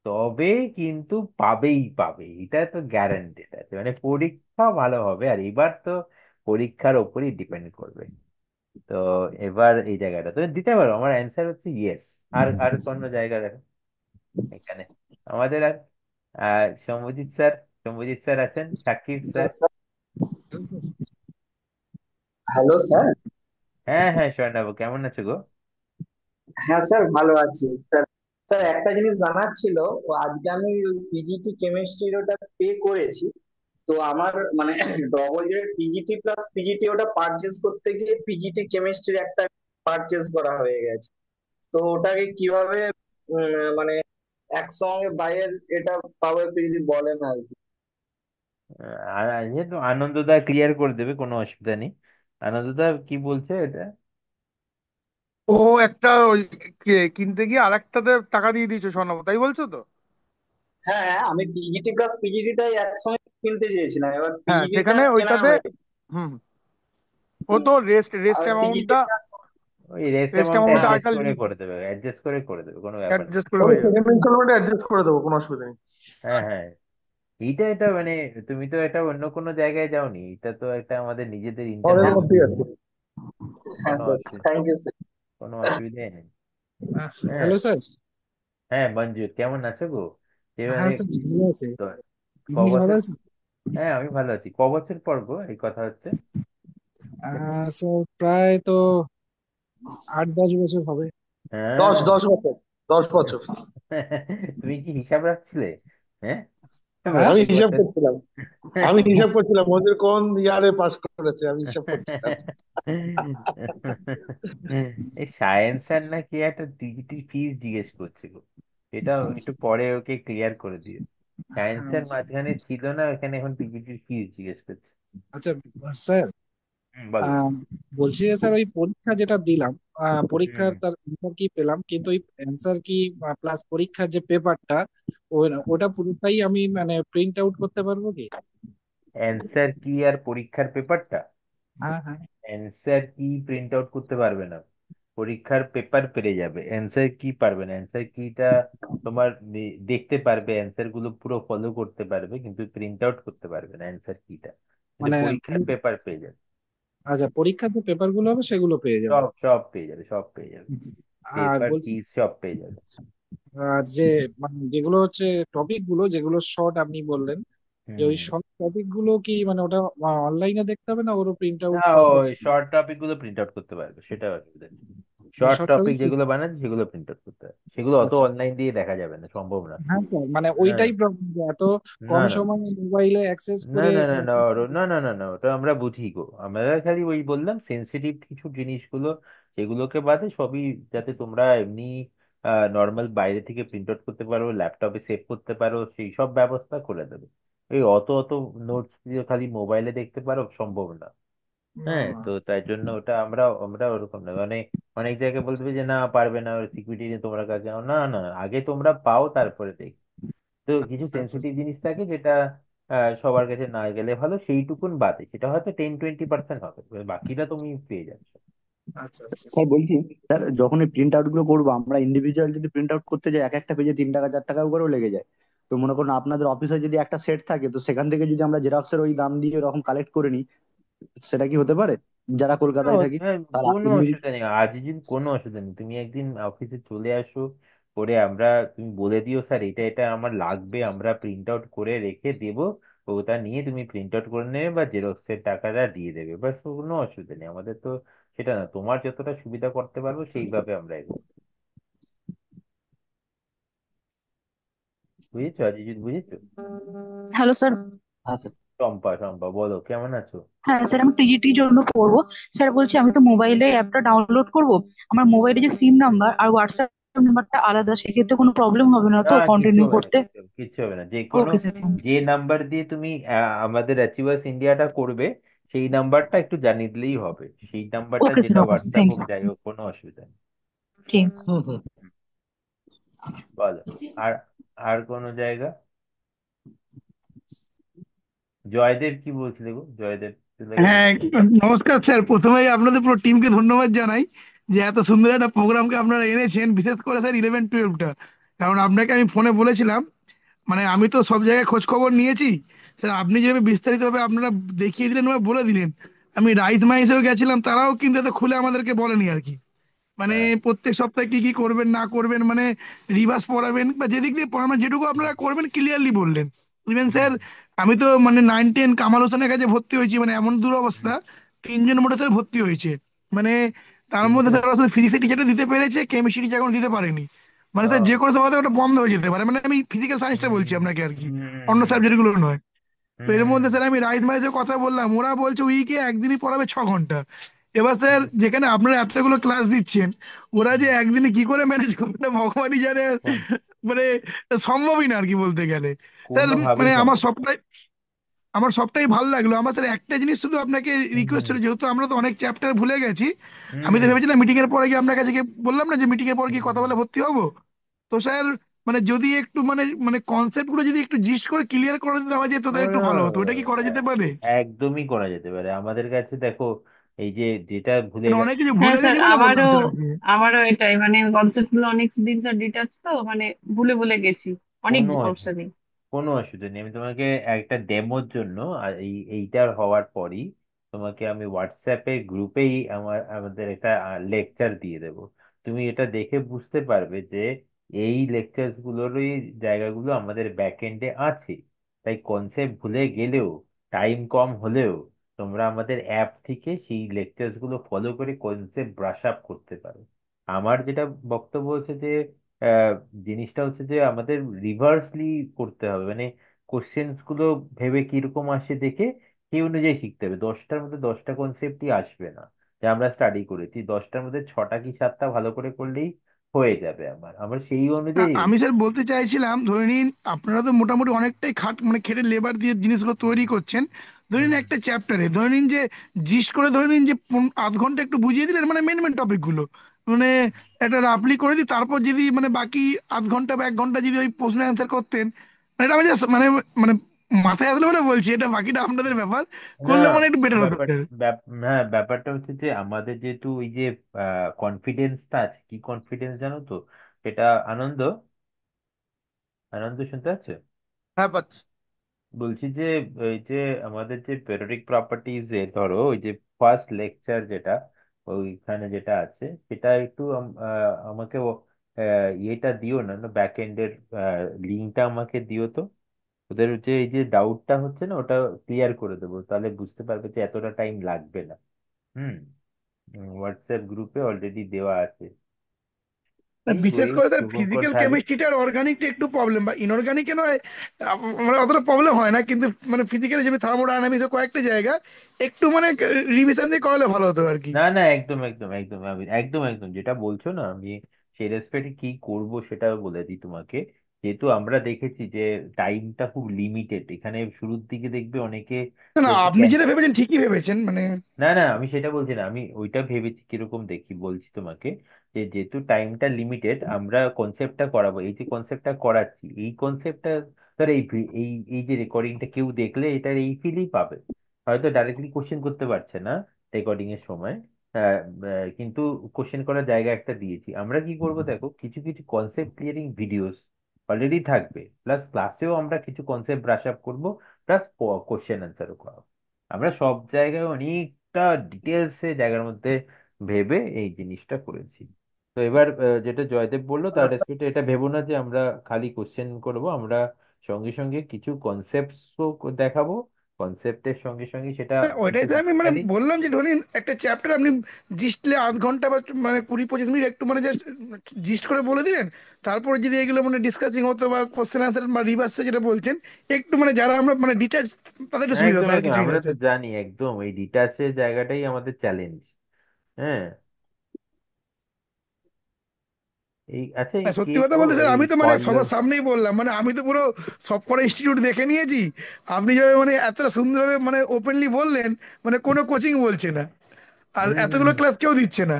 তবে কিন্তু পাবেই পাবে, এটা তো গ্যারান্টেড আছে, মানে পরীক্ষা ভালো হবে, আর এবার তো পরীক্ষার ওপরই ডিপেন্ড করবে। তো এবার এই জায়গাটা তুমি দিতে পারো, আমার অ্যান্সার হচ্ছে ইয়েস। আর আর কোনো জায়গা দেখো এখানে আমাদের, আর সৌম্যজিৎ স্যার, সৌম্যজিৎ স্যার আছেন, সাকিব স্যার। Hello sir. হ্যাঁ হ্যাঁ, শোনাবো, কেমন আছো গো? হ্যাঁ স্যার, ভালো আছি স্যার। স্যার একটা জিনিস জানার ছিল, ও আজকে আমি পিজিটি কেমিস্ট্রির ওটা পে করেছি। তো আমার মানে ডবল যে টিজিটি প্লাস পিজিটি ওটা পারচেজ করতে গিয়ে পিজিটি কেমিস্ট্রির একটা পারচেজ করা হয়ে গেছে। তো ওটাকে কিভাবে মানে একসঙ্গে বাইরের এটা পাবো একটু যদি বলেন আর কি। আর যেহেতু আনন্দদা ক্লিয়ার করে দেবে, কোনো অসুবিধা নেই। আনন্দদা কি বলছে এটা? ও একটা ওই কিনতে গিয়ে আরেকটাতে টাকা দিয়ে দিয়েছে স্বর্ণাব, তাই বলছো তো? হ্যাঁ হ্যাঁ, আমি পিজিটি প্লাস পিজিটিটাই একসঙ্গে কিনতে চেয়েছিলাম, এবার হ্যাঁ, পিজিটিটা সেখানে কেনা ওইটাতে হয়েছে। হুম, ও তো রেস্ট রেস্ট আর অ্যামাউন্টটা পিজিটিটা ওই রেস্ট রেস্ট অ্যামাউন্টটা অ্যামাউন্টটা অ্যাডজাস্ট আরেকটা করে করে দেবে, অ্যাডজাস্ট করে করে দেবে, কোনো ব্যাপার নেই। অ্যাডজাস্ট করে ওই হয়ে যাবে। সেকেন্ড ইনস্টলমেন্টে অ্যাডজাস্ট করে দেবো, কোনো অসুবিধা নেই। হ্যাঁ হ্যাঁ, এটা মানে তুমি তো এটা অন্য কোনো জায়গায় যাওনি, এটা তো একটা আমাদের নিজেদের ওদের ইন্টারনাল, হ্যাঁ মধ্যেই আছে। হ্যাঁ কোনো স্যার, অসুবিধা, থ্যাংক ইউ স্যার। কোনো অসুবিধাই নেই। হ্যাঁ হ্যালো স্যার। হ্যাঁ, মঞ্জুর কেমন আছো গো? সে মানে হ্যাঁ স্যার, ভালো আছে। তো ক আপনি ভালো বছর, আছেন? হ্যাঁ আমি ভালো আছি, ক বছর পর গো এই কথা হচ্ছে? স্যার প্রায় তো 8-10 বছর হবে। দশ হ্যাঁ। 10 বছর, 10 বছর। তুমি কি হিসাব রাখছিলে? হ্যাঁ, হ্যাঁ। আমি প্রত্যেক হিসাব বছর। করছিলাম, আমি হিসাব করছিলাম ওদের কোন ইয়ারে পাস করেছে, আমি হিসাব করছিলাম। এই সায়েন্স স্যার নাকি একটা ডিজিটি ফিস জিজ্ঞেস করছিল, এটা একটু পরে ওকে ক্লিয়ার করে দিও। সায়েন্সের আচ্ছা মাঝখানে ছিল না, ওখানে এখন ডিজিটি ফিস জিজ্ঞেস করছে। আচ্ছা স্যার, বলো। আহ, বলছি যে স্যার ওই পরীক্ষা যেটা দিলাম, পরীক্ষার হুম। তার অ্যান্সার কি পেলাম, কিন্তু ওই অ্যান্সার কি প্লাস পরীক্ষার যে পেপারটা, ওটা পুরোটাই আমি মানে প্রিন্ট আউট করতে পারবো কি? অ্যান্সার কি আর পরীক্ষার পেপারটা? হ্যাঁ হ্যাঁ। অ্যান্সার কি প্রিন্ট আউট করতে পারবে না, পরীক্ষার পেপার পেরে যাবে, অ্যান্সার কি পারবে না। অ্যান্সার কিটা তোমার দেখতে পারবে, অ্যান্সার গুলো পুরো ফলো করতে পারবে, কিন্তু প্রিন্ট আউট করতে পারবে না অ্যান্সার কিটা, কিন্তু মানে পরীক্ষার পেপার পেয়ে যাবে। আচ্ছা, পরীক্ষার যে পেপার গুলো হবে সেগুলো পেয়ে যাবো। সব সব পেয়ে যাবে, সব পেয়ে যাবে, আর পেপার বলছি, পিস সব পেয়ে যাবে। আর যে মানে যেগুলো হচ্ছে টপিক গুলো যেগুলো শর্ট আপনি বললেন, যে ওই হুম। শর্ট টপিক গুলো কি মানে ওটা অনলাইনে দেখতে হবে না, ওরও প্রিন্ট না, আউট পারপোজ? ওই শর্ট টপিক গুলো প্রিন্ট আউট করতে পারবে, সেটা অসুবিধা নেই। Short short topic topic? যেগুলো বানাচ্ছে সেগুলো প্রিন্ট আউট করতে হবে, সেগুলো অত আচ্ছা। অনলাইন দিয়ে দেখা যাবে না, সম্ভব না। হ্যাঁ স্যার, মানে হ্যাঁ। ওইটাই প্রবলেম, যে এত না কম না সময়ে মোবাইলে অ্যাক্সেস না করে। না না না না না না না, ওটা আমরা বুঝি গো, আমরা খালি ওই বললাম সেন্সিটিভ কিছু জিনিসগুলো, সেগুলোকে বাদে সবই, যাতে তোমরা এমনি নর্মাল বাইরে থেকে প্রিন্ট আউট করতে পারো, ল্যাপটপে সেভ করতে পারো, সেই সব ব্যবস্থা করে দেবে। এই অত অত নোটস দিয়ে খালি মোবাইলে দেখতে পারো, সম্ভব না। হ্যাঁ, তো তাই জন্য ওটা আমরা আমরা ওরকম না, মানে অনেক জায়গায় বলতে হবে যে না পারবে না, সিকিউরিটি নিয়ে তোমরা কাছে যাও না, না আগে তোমরা পাও তারপরে দেখ। তো কিছু আচ্ছা সেন্সিটিভ জিনিস থাকে যেটা সবার কাছে না গেলে ভালো, সেইটুকুন বাদে সেটা হয়তো 10-20% হবে, এবার বাকিটা তুমি পেয়ে যাচ্ছ। আচ্ছা আচ্ছা স্যার আচ্ছা। বলছি, স্যার যখন এই প্রিন্ট আউট গুলো করবো আমরা ইন্ডিভিজুয়াল যদি প্রিন্ট আউট করতে যাই, এক একটা পেজে 3 টাকা 4 টাকা করেও লেগে যায়। তো মনে করুন আপনাদের অফিসে যদি একটা সেট থাকে, তো সেখান থেকে যদি আমরা জেরক্সের ওই দাম দিয়ে ওরকম কালেক্ট করে নিই, সেটা কি হতে পারে? যারা কলকাতায় থাকি হ্যাঁ, তারা কোনো ইন্ডিভিজুয়াল। অসুবিধা নেই, আজ যদি কোনো অসুবিধা নেই, তুমি একদিন অফিসে চলে আসো, করে আমরা, তুমি বলে দিও স্যার এটা এটা আমার লাগবে, আমরা প্রিন্ট আউট করে রেখে দেবো, ওটা নিয়ে তুমি প্রিন্ট আউট করে নেবে বা জেরক্সের টাকাটা দিয়ে দেবে, বাস, কোনো অসুবিধা নেই আমাদের তো। সেটা না, তোমার যতটা সুবিধা করতে পারবো সেইভাবে আমরা এগোবো। বুঝেছো আজিজুল, বুঝেছো? Hello sir. হ্যাঁ স্যার। চম্পা, চম্পা বলো, কেমন আছো? হ্যাঁ স্যার, আমি টিজিটির জন্য পড়বো। স্যার বলছি, আমি তো মোবাইলে অ্যাপটা ডাউনলোড করব, আমার মোবাইলে যে সিম নাম্বার আর হোয়াটসঅ্যাপ নাম্বারটা আলাদা, সেক্ষেত্রে কোনো প্রবলেম হবে না না, তো কিচ্ছু কন্টিনিউ হবে না, করতে? কিচ্ছু হবে না, যে কোনো, ওকে স্যার, থ্যাংক যে নাম্বার দিয়ে তুমি আমাদের অ্যাচিভার্স ইন্ডিয়াটা করবে, সেই নাম্বারটা একটু জানিয়ে দিলেই হবে, সেই নাম্বারটা ওকে স্যার, যেটা ওকে স্যার, হোয়াটসঅ্যাপ থ্যাংক হোক ইউ। যাই হোক, কোনো অসুবিধা নেই। ঠিক। হুম হুম। বলো। আর আর কোনো জায়গা? জয়দেব কি বলছিলে গো, জয়দেব চলে গেল হ্যাঁ, না? নমস্কার স্যার, প্রথমেই আপনাদের পুরো টিমকে ধন্যবাদ জানাই যে এত সুন্দর একটা প্রোগ্রামকে আপনারা এনেছেন, বিশেষ করে স্যার 11-12টা। কারণ আপনাকে আমি ফোনে বলেছিলাম, মানে আমি তো সব জায়গায় খোঁজ খবর নিয়েছি স্যার, আপনি যেভাবে বিস্তারিতভাবে আপনারা দেখিয়ে দিলেন বা বলে দিলেন, আমি রাইস মা হিসেবে গেছিলাম, তারাও কিন্তু এত খুলে আমাদেরকে বলেনি আর কি। মানে হ্যাঁ। প্রত্যেক সপ্তাহে কি কি করবেন না করবেন, মানে রিভার্স পড়াবেন বা যেদিক দিয়ে পড়াবেন, যেটুকু আপনারা করবেন ক্লিয়ারলি বললেন। ইভেন হুম স্যার, আমি তো মানে 9-10 কামাল হোসেনের কাছে ভর্তি হয়েছি, মানে এমন হুম দুরবস্থা, 3 জন মোটে স্যার ভর্তি হয়েছে। মানে তার মধ্যে তিনজন? স্যার আসলে ফিজিক্সের টিচারটা দিতে পেরেছে, কেমিস্ট্রি টিচার এখন দিতে পারেনি। মানে স্যার যে ও। কোনো সময় ওটা বন্ধ হয়ে যেতে পারে, মানে আমি ফিজিক্যাল সায়েন্সটা বলছি হুম আপনাকে আর কি, হুম অন্য হুম সাবজেক্টগুলো নয়। তো এর হুম মধ্যে স্যার আমি রাইস মাইসের কথা বললাম, ওরা বলছে উইকে একদিনই পড়াবে 6 ঘন্টা। এবার স্যার যেখানে আপনারা এতগুলো ক্লাস দিচ্ছেন, ওরা যে হুম। একদিনে কি করে ম্যানেজ করবে না ভগবানই জানে। আর কোন, মানে সম্ভবই না আর কি বলতে গেলে। স্যার কোনোভাবেই মানে আমার সম্ভব। সবটাই, আমার সবটাই ভালো লাগলো। আমার স্যার একটা জিনিস শুধু আপনাকে রিকোয়েস্ট হুম ছিল, যেহেতু আমরা তো অনেক চ্যাপ্টার ভুলে গেছি, আমি তো হুম ভেবেছিলাম মিটিং এর পরে গিয়ে আপনার কাছে গিয়ে বললাম না যে মিটিং এর পরে গিয়ে কথা হুম বলে ভর্তি হবো। তো স্যার মানে যদি একটু মানে মানে কনসেপ্ট গুলো যদি একটু জিস্ট করে ক্লিয়ার করে দেওয়া যেত তাহলে একটু ভালো হতো, ওটা কি করা যেতে পারে? একদমই করা যেতে পারে, আমাদের কাছে দেখো, এই যে যেটা ভুলে মানে অনেক গেছো। কিছু হ্যাঁ ভুলে স্যার, গেছি বলে বললাম আমারও স্যার আর কি। আমারও এটাই, মানে কনসেপ্ট গুলো অনেক দিন স্যার ডিটাচ, তো মানে ভুলে ভুলে গেছি অনেক কোনো অসুবিধা, পোর্শনই। কোনো অসুবিধা নেই, আমি তোমাকে একটা ডেমোর জন্য, আর এইটার হওয়ার পরই তোমাকে আমি হোয়াটসঅ্যাপে গ্রুপেই আমাদের একটা লেকচার দিয়ে দেব, তুমি এটা দেখে বুঝতে পারবে যে এই লেকচার গুলোরই জায়গাগুলো আমাদের ব্যাক এন্ডে আছে। তাই কনসেপ্ট ভুলে গেলেও, টাইম কম হলেও, তোমরা আমাদের অ্যাপ থেকে সেই লেকচার গুলো ফলো করে কনসেপ্ট ব্রাশ আপ করতে পারো। আমার যেটা বক্তব্য হচ্ছে যে আহ, জিনিসটা হচ্ছে যে আমাদের রিভার্সলি করতে হবে, মানে কোশ্চেন্স গুলো ভেবে কিরকম আসে দেখে সেই অনুযায়ী শিখতে হবে। 10টার মধ্যে 10টা কনসেপ্টই আসবে না, যে আমরা স্টাডি করেছি 10টার মধ্যে 6টা কি 7টা ভালো করে করলেই হয়ে যাবে। আমার আমার সেই না, অনুযায়ী। আমি স্যার বলতে চাইছিলাম, ধরে নিন আপনারা তো মোটামুটি অনেকটাই মানে খেটে লেবার দিয়ে জিনিসগুলো তৈরি করছেন। ধরে নিন হুম একটা চ্যাপ্টারে ধরে নিন যে জিস্ট করে ধরে নিন যে আধ ঘন্টা একটু বুঝিয়ে দিলেন, মানে মেন মেন টপিকগুলো মানে একটা রাফলি করে দিই, তারপর যদি মানে বাকি আধ ঘন্টা বা 1 ঘন্টা যদি ওই প্রশ্ন অ্যান্সার করতেন, মানে এটা আমি জাস্ট মানে মানে মাথায় আসলে বলে বলছি, এটা বাকিটা আপনাদের ব্যাপার, না, করলে মানে একটু বেটার হতো ব্যাপার স্যার। হ্যাঁ, ব্যাপারটা হচ্ছে যে আমাদের যেহেতু ওই যে কনফিডেন্সটা আছে, কি কনফিডেন্স জানো তো? এটা আনন্দ, আনন্দ শুনতে আছে? হ্যাঁ পাচ্ছি। বলছি যে ওই যে আমাদের যে পেরিওডিক প্রপার্টিজ এ ধরো ওই যে ফার্স্ট লেকচার যেটা ওইখানে যেটা আছে সেটা একটু আমাকে ইয়েটা দিও না, ব্যাক এন্ডের লিঙ্কটা আমাকে দিও তো। ওদের যে এই যে ডাউটটা হচ্ছে না ওটা ক্লিয়ার করে দেবো, তাহলে বুঝতে পারবে যে এতটা টাইম লাগবে না। হুম। হোয়াটসঅ্যাপ গ্রুপে অলরেডি দেওয়া আছে। না, এই বিশেষ ওই করে তার শুভঙ্কর ফিজিক্যাল তাহলে। কেমিস্ট্রিটা আর অর্গানিকটা একটু প্রবলেম, বা ইনঅর্গানিকে নয়, মানে অতটা প্রবলেম হয় না, কিন্তু মানে ফিজিক্যালি যেমনি থার্মোডাইনামিক্স কয়েকটা জায়গা একটু মানে রিভিশন দিয়ে করলে ভালো হতো আর কি। না না, একদম একদম একদম আমি একদম একদম যেটা বলছো না, আমি সেই রেসপেক্টে কি করব সেটা বলে দিই তোমাকে। যেহেতু আমরা দেখেছি যে টাইমটা খুব লিমিটেড এখানে, শুরুর দিকে দেখবে অনেকে না না, বলছে আপনি যেটা ভেবেছেন ঠিকই ভেবেছেন মানে। না না, আমি সেটা বলছি না, আমি ওইটা ভেবেছি কিরকম দেখি বলছি তোমাকে। যে যেহেতু টাইমটা লিমিটেড আমরা কনসেপ্টটা করাবো, এই যে কনসেপ্টটা করাচ্ছি এই কনসেপ্টটা ধর এই এই যে রেকর্ডিংটা কেউ দেখলে এটার এই ফিলই পাবে। হয়তো ডাইরেক্টলি কোশ্চেন করতে পারছে না রেকর্ডিং এর সময়, আহ, কিন্তু কোশ্চেন করার জায়গা একটা দিয়েছি। আমরা কি করব দেখো, কিছু কিছু কনসেপ্ট ক্লিয়ারিং ভিডিওস অলরেডি থাকবে, প্লাস ক্লাসেও আমরা কিছু কনসেপ্ট ব্রাশ আপ করবো, প্লাস কোশ্চেন আনসারও করাবো। আমরা সব জায়গায় অনেকটা ডিটেলসে জায়গার মধ্যে ভেবে এই জিনিসটা করেছি। তো এবার যেটা জয়দেব বললো তার রেসপেক্টে এটা ভেবো না যে আমরা খালি কোশ্চেন করব, আমরা সঙ্গে সঙ্গে কিছু কনসেপ্টসও দেখাবো। কনসেপ্টের সঙ্গে সঙ্গে সেটা না, ওইটাই কিছু তো আমি মানে খালি। বললাম যে ধরুন একটা চ্যাপ্টার আপনি জিস্টলে আধ ঘন্টা বা মানে 20-25 মিনিট একটু মানে জাস্ট জিস্ট করে বলে দিলেন, তারপরে যদি এগুলো মানে ডিসকাসিং হতো বা কোশ্চেন আনসার বা রিভার্সে যেটা বলছেন, একটু মানে যারা আমরা মানে ডিটেলস, তাদের একটু সুবিধা একদম হতো, আর একদম, কিছুই না আমরা তো স্যার। জানি একদম এই ডিটাচের জায়গাটাই আমাদের চ্যালেঞ্জ। হ্যাঁ। এই আচ্ছা, এই না, কে সত্যি কথা গো বলতে স্যার, এই আমি তো মানে কর্নেল? সবার সামনেই বললাম, মানে আমি তো পুরো সবকটা ইনস্টিটিউট দেখে নিয়েছি। আপনি যেভাবে মানে এতটা সুন্দরভাবে মানে ওপেনলি বললেন, মানে কোনো কোচিং বলছে না, আর হুম হুম এতগুলো হুম। ক্লাস কেউ দিচ্ছে না।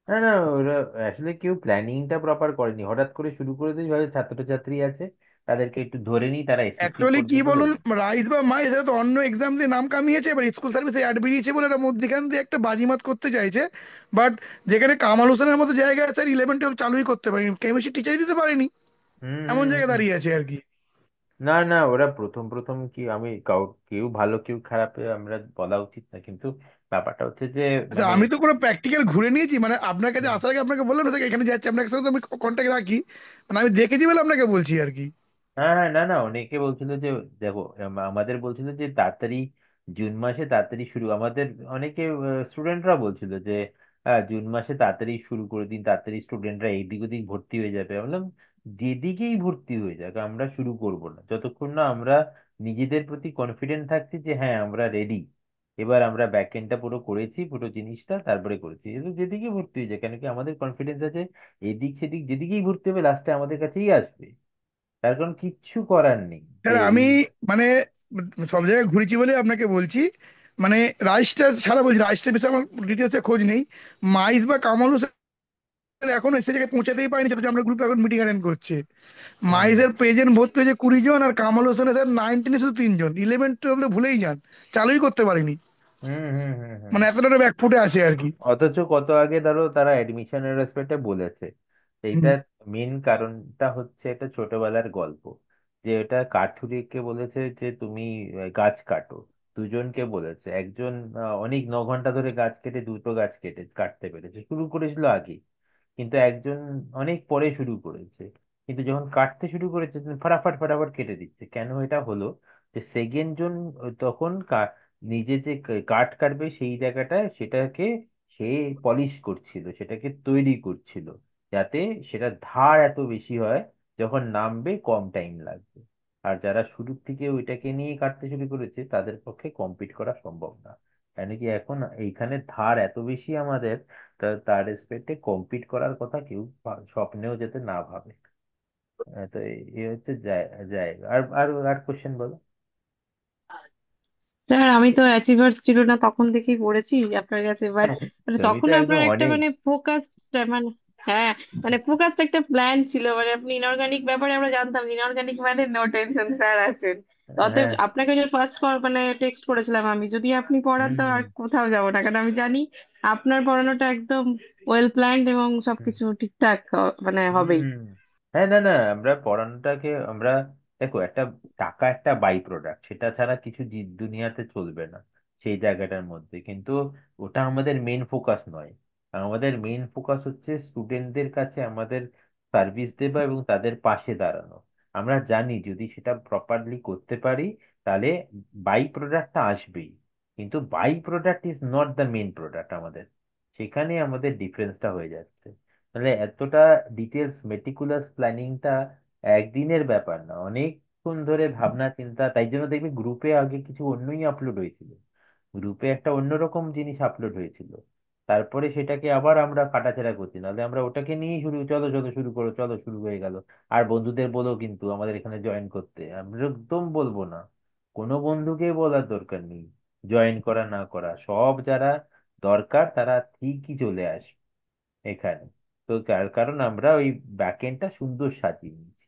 না না, ওরা আসলে কেউ প্ল্যানিংটা প্রপার করেনি, হঠাৎ করে শুরু করে দিয়ে হয়তো ছাত্রছাত্রী আছে তাদেরকে একটু ধরে নিই, তারা এসএসসি অ্যাকচুয়ালি করবে কি বলে। বলুন, রাইস বা মাইস এরা তো অন্য এক্সাম দিয়ে নাম কামিয়েছে, এবার স্কুল সার্ভিসে অ্যাড বেরিয়েছে বলে এরা মধ্যখান দিয়ে একটা বাজিমাত করতে চাইছে। বাট যেখানে কামাল হোসেনের মতো জায়গায় স্যার 11-12 চালুই করতে পারেনি, কেমিস্ট্রি টিচারই দিতে পারেনি, হুম এমন হুম জায়গায় হুম। দাঁড়িয়ে আছে আর কি। না না, ওরা প্রথম প্রথম কি আমি কেউ ভালো কেউ খারাপ আমরা বলা উচিত না, কিন্তু ব্যাপারটা হচ্ছে যে আচ্ছা, মানে আমি তো পুরো প্র্যাকটিক্যাল ঘুরে নিয়েছি, মানে আপনার কাছে আসার আগে আপনাকে বললাম না স্যার এখানে যাচ্ছি, আপনার সাথে তো আমি কন্ট্যাক্ট রাখি, মানে আমি দেখেছি বলে আপনাকে বলছি আর কি। হ্যাঁ হ্যাঁ, না না, অনেকে বলছিল যে দেখো আমাদের বলছিল যে তাড়াতাড়ি জুন মাসে তাড়াতাড়ি শুরু, আমাদের অনেকে স্টুডেন্টরা বলছিল যে জুন মাসে তাড়াতাড়ি শুরু করে দিন, তাড়াতাড়ি স্টুডেন্টরা এইদিক ওদিক ভর্তি হয়ে যাবে। আমি বললাম যেদিকেই ভর্তি হয়ে যাক আমরা শুরু করব না যতক্ষণ না আমরা নিজেদের প্রতি কনফিডেন্ট থাকছি যে হ্যাঁ আমরা রেডি। এবার আমরা ব্যাকএন্ডটা পুরো করেছি, পুরো জিনিসটা তারপরে করেছি, কিন্তু যেদিকে ভর্তি হয়ে যায় কেন কি আমাদের কনফিডেন্স আছে এদিক সেদিক যেদিকেই ভর্তি হবে লাস্টে আমাদের কাছেই আসবে। তার কারণ কিচ্ছু করার নেই যে স্যার এই। আমি মানে সব জায়গায় ঘুরেছি বলে আপনাকে বলছি, মানে রাইসটা ছাড়া বলছি, রাইসটার বিষয়ে আমার ডিটেলসে খোঁজ নেই। মাইস বা কামাল হোসেন এখন এসে জায়গায় পৌঁছাতেই পারেনি, সেটা আমরা গ্রুপে এখন মিটিং অ্যাটেন্ড করছে। হুম মাইসের প্রেজেন্ট ভর্তি হয়েছে 20 জন, আর কামাল হোসেনের স্যার 19 শুধু 3 জন, 11-12 ভুলেই যান, চালুই করতে পারিনি, হুম হুম হুম হুম। মানে এতটা ব্যাকফুটে আছে আর কি। অথচ কত আগে ধরো তারা অ্যাডমিশনের রেসপেক্টে বলেছে। হুম। এইটার মেন কারণটা হচ্ছে এটা ছোটবেলার গল্প। যে এটা কাঠুরিকে বলেছে যে তুমি গাছ কাটো, দুজনকে বলেছে, একজন অনেক 9 ঘন্টা ধরে গাছ কেটে দুটো গাছ কাটতে পেরেছে, শুরু করেছিল আগে, কিন্তু একজন অনেক পরে শুরু করেছে। কিন্তু যখন কাটতে শুরু করেছে তখন ফাটাফাট ফাটাফাট কেটে দিচ্ছে। কেন এটা হলো? যে সেকেন্ড জন তখন নিজে যে কাঠ কাটবে সেই জায়গাটায় সেটাকে সে পলিশ করছিল, সেটাকে তৈরি করছিল, যাতে সেটা ধার এত বেশি হয় যখন নামবে কম টাইম লাগবে। আর যারা শুরুর থেকে ওইটাকে নিয়ে কাটতে শুরু করেছে তাদের পক্ষে কম্পিট করা সম্ভব না। কেন কি এখন এইখানে ধার এত বেশি আমাদের, তার রেসপেক্টে কম্পিট করার কথা কেউ স্বপ্নেও যাতে না ভাবে। তো এই হচ্ছে জায়গা। আর আর আর কোশ্চেন বলো। স্যার আমি তো অ্যাচিভার্স ছিল না তখন থেকেই পড়েছি আপনার কাছে, বাট মানে তুমি তো তখন একদম আপনার একটা অনেক। মানে ফোকাসড মানে হ্যাঁ মানে ফোকাসড একটা প্ল্যান ছিল, মানে আপনি ইনঅর্গানিক ব্যাপারে আমরা জানতাম ইনঅর্গানিক মানে নো টেনশন স্যার আছেন। অতএব হ্যাঁ। আপনাকে যে ফার্স্ট মানে টেক্সট করেছিলাম আমি, যদি আপনি পড়ান হুম তো আর হুম কোথাও যাবো না, কারণ আমি জানি আপনার পড়ানোটা একদম ওয়েল প্ল্যান্ড এবং হুম সবকিছু ঠিকঠাক মানে হবেই। হুম। হ্যাঁ, না না, আমরা পড়ানোটাকে আমরা, দেখো একটা টাকা একটা বাই প্রোডাক্ট, সেটা ছাড়া কিছু দুনিয়াতে চলবে না সেই জায়গাটার মধ্যে, কিন্তু ওটা আমাদের মেন ফোকাস নয়। আমাদের মেন ফোকাস হচ্ছে স্টুডেন্টদের কাছে আমাদের সার্ভিস দেওয়া এবং তাদের পাশে দাঁড়ানো। আমরা জানি যদি সেটা প্রপারলি করতে পারি তাহলে বাই প্রোডাক্টটা আসবেই, কিন্তু byproduct is not the main product আমাদের। সেখানে আমাদের ডিফারেন্সটা হয়ে যাচ্ছে। তাহলে এতটা ডিটেলস মেটিকুলাস প্ল্যানিংটা একদিনের ব্যাপার না, অনেকক্ষণ ধরে ভাবনা চিন্তা। তাই জন্য দেখবি গ্রুপে আগে কিছু অন্যই আপলোড হয়েছিল, গ্রুপে একটা অন্যরকম জিনিস আপলোড হয়েছিল, তারপরে সেটাকে আবার আমরা কাটাছেঁড়া করছি, নাহলে আমরা ওটাকে নিয়েই শুরু, চলো চলো শুরু করো, চলো শুরু হয়ে গেল। আর বন্ধুদের বলো কিন্তু আমাদের এখানে জয়েন করতে, আমরা একদম বলবো না, কোনো বন্ধুকে বলার দরকার নেই জয়েন করা না করা, সব যারা দরকার তারা ঠিকই চলে আসবে এখানে। তো তার কারণ আমরা ওই ব্যাকএন্ডটা সুন্দর সাজিয়ে নিয়েছি।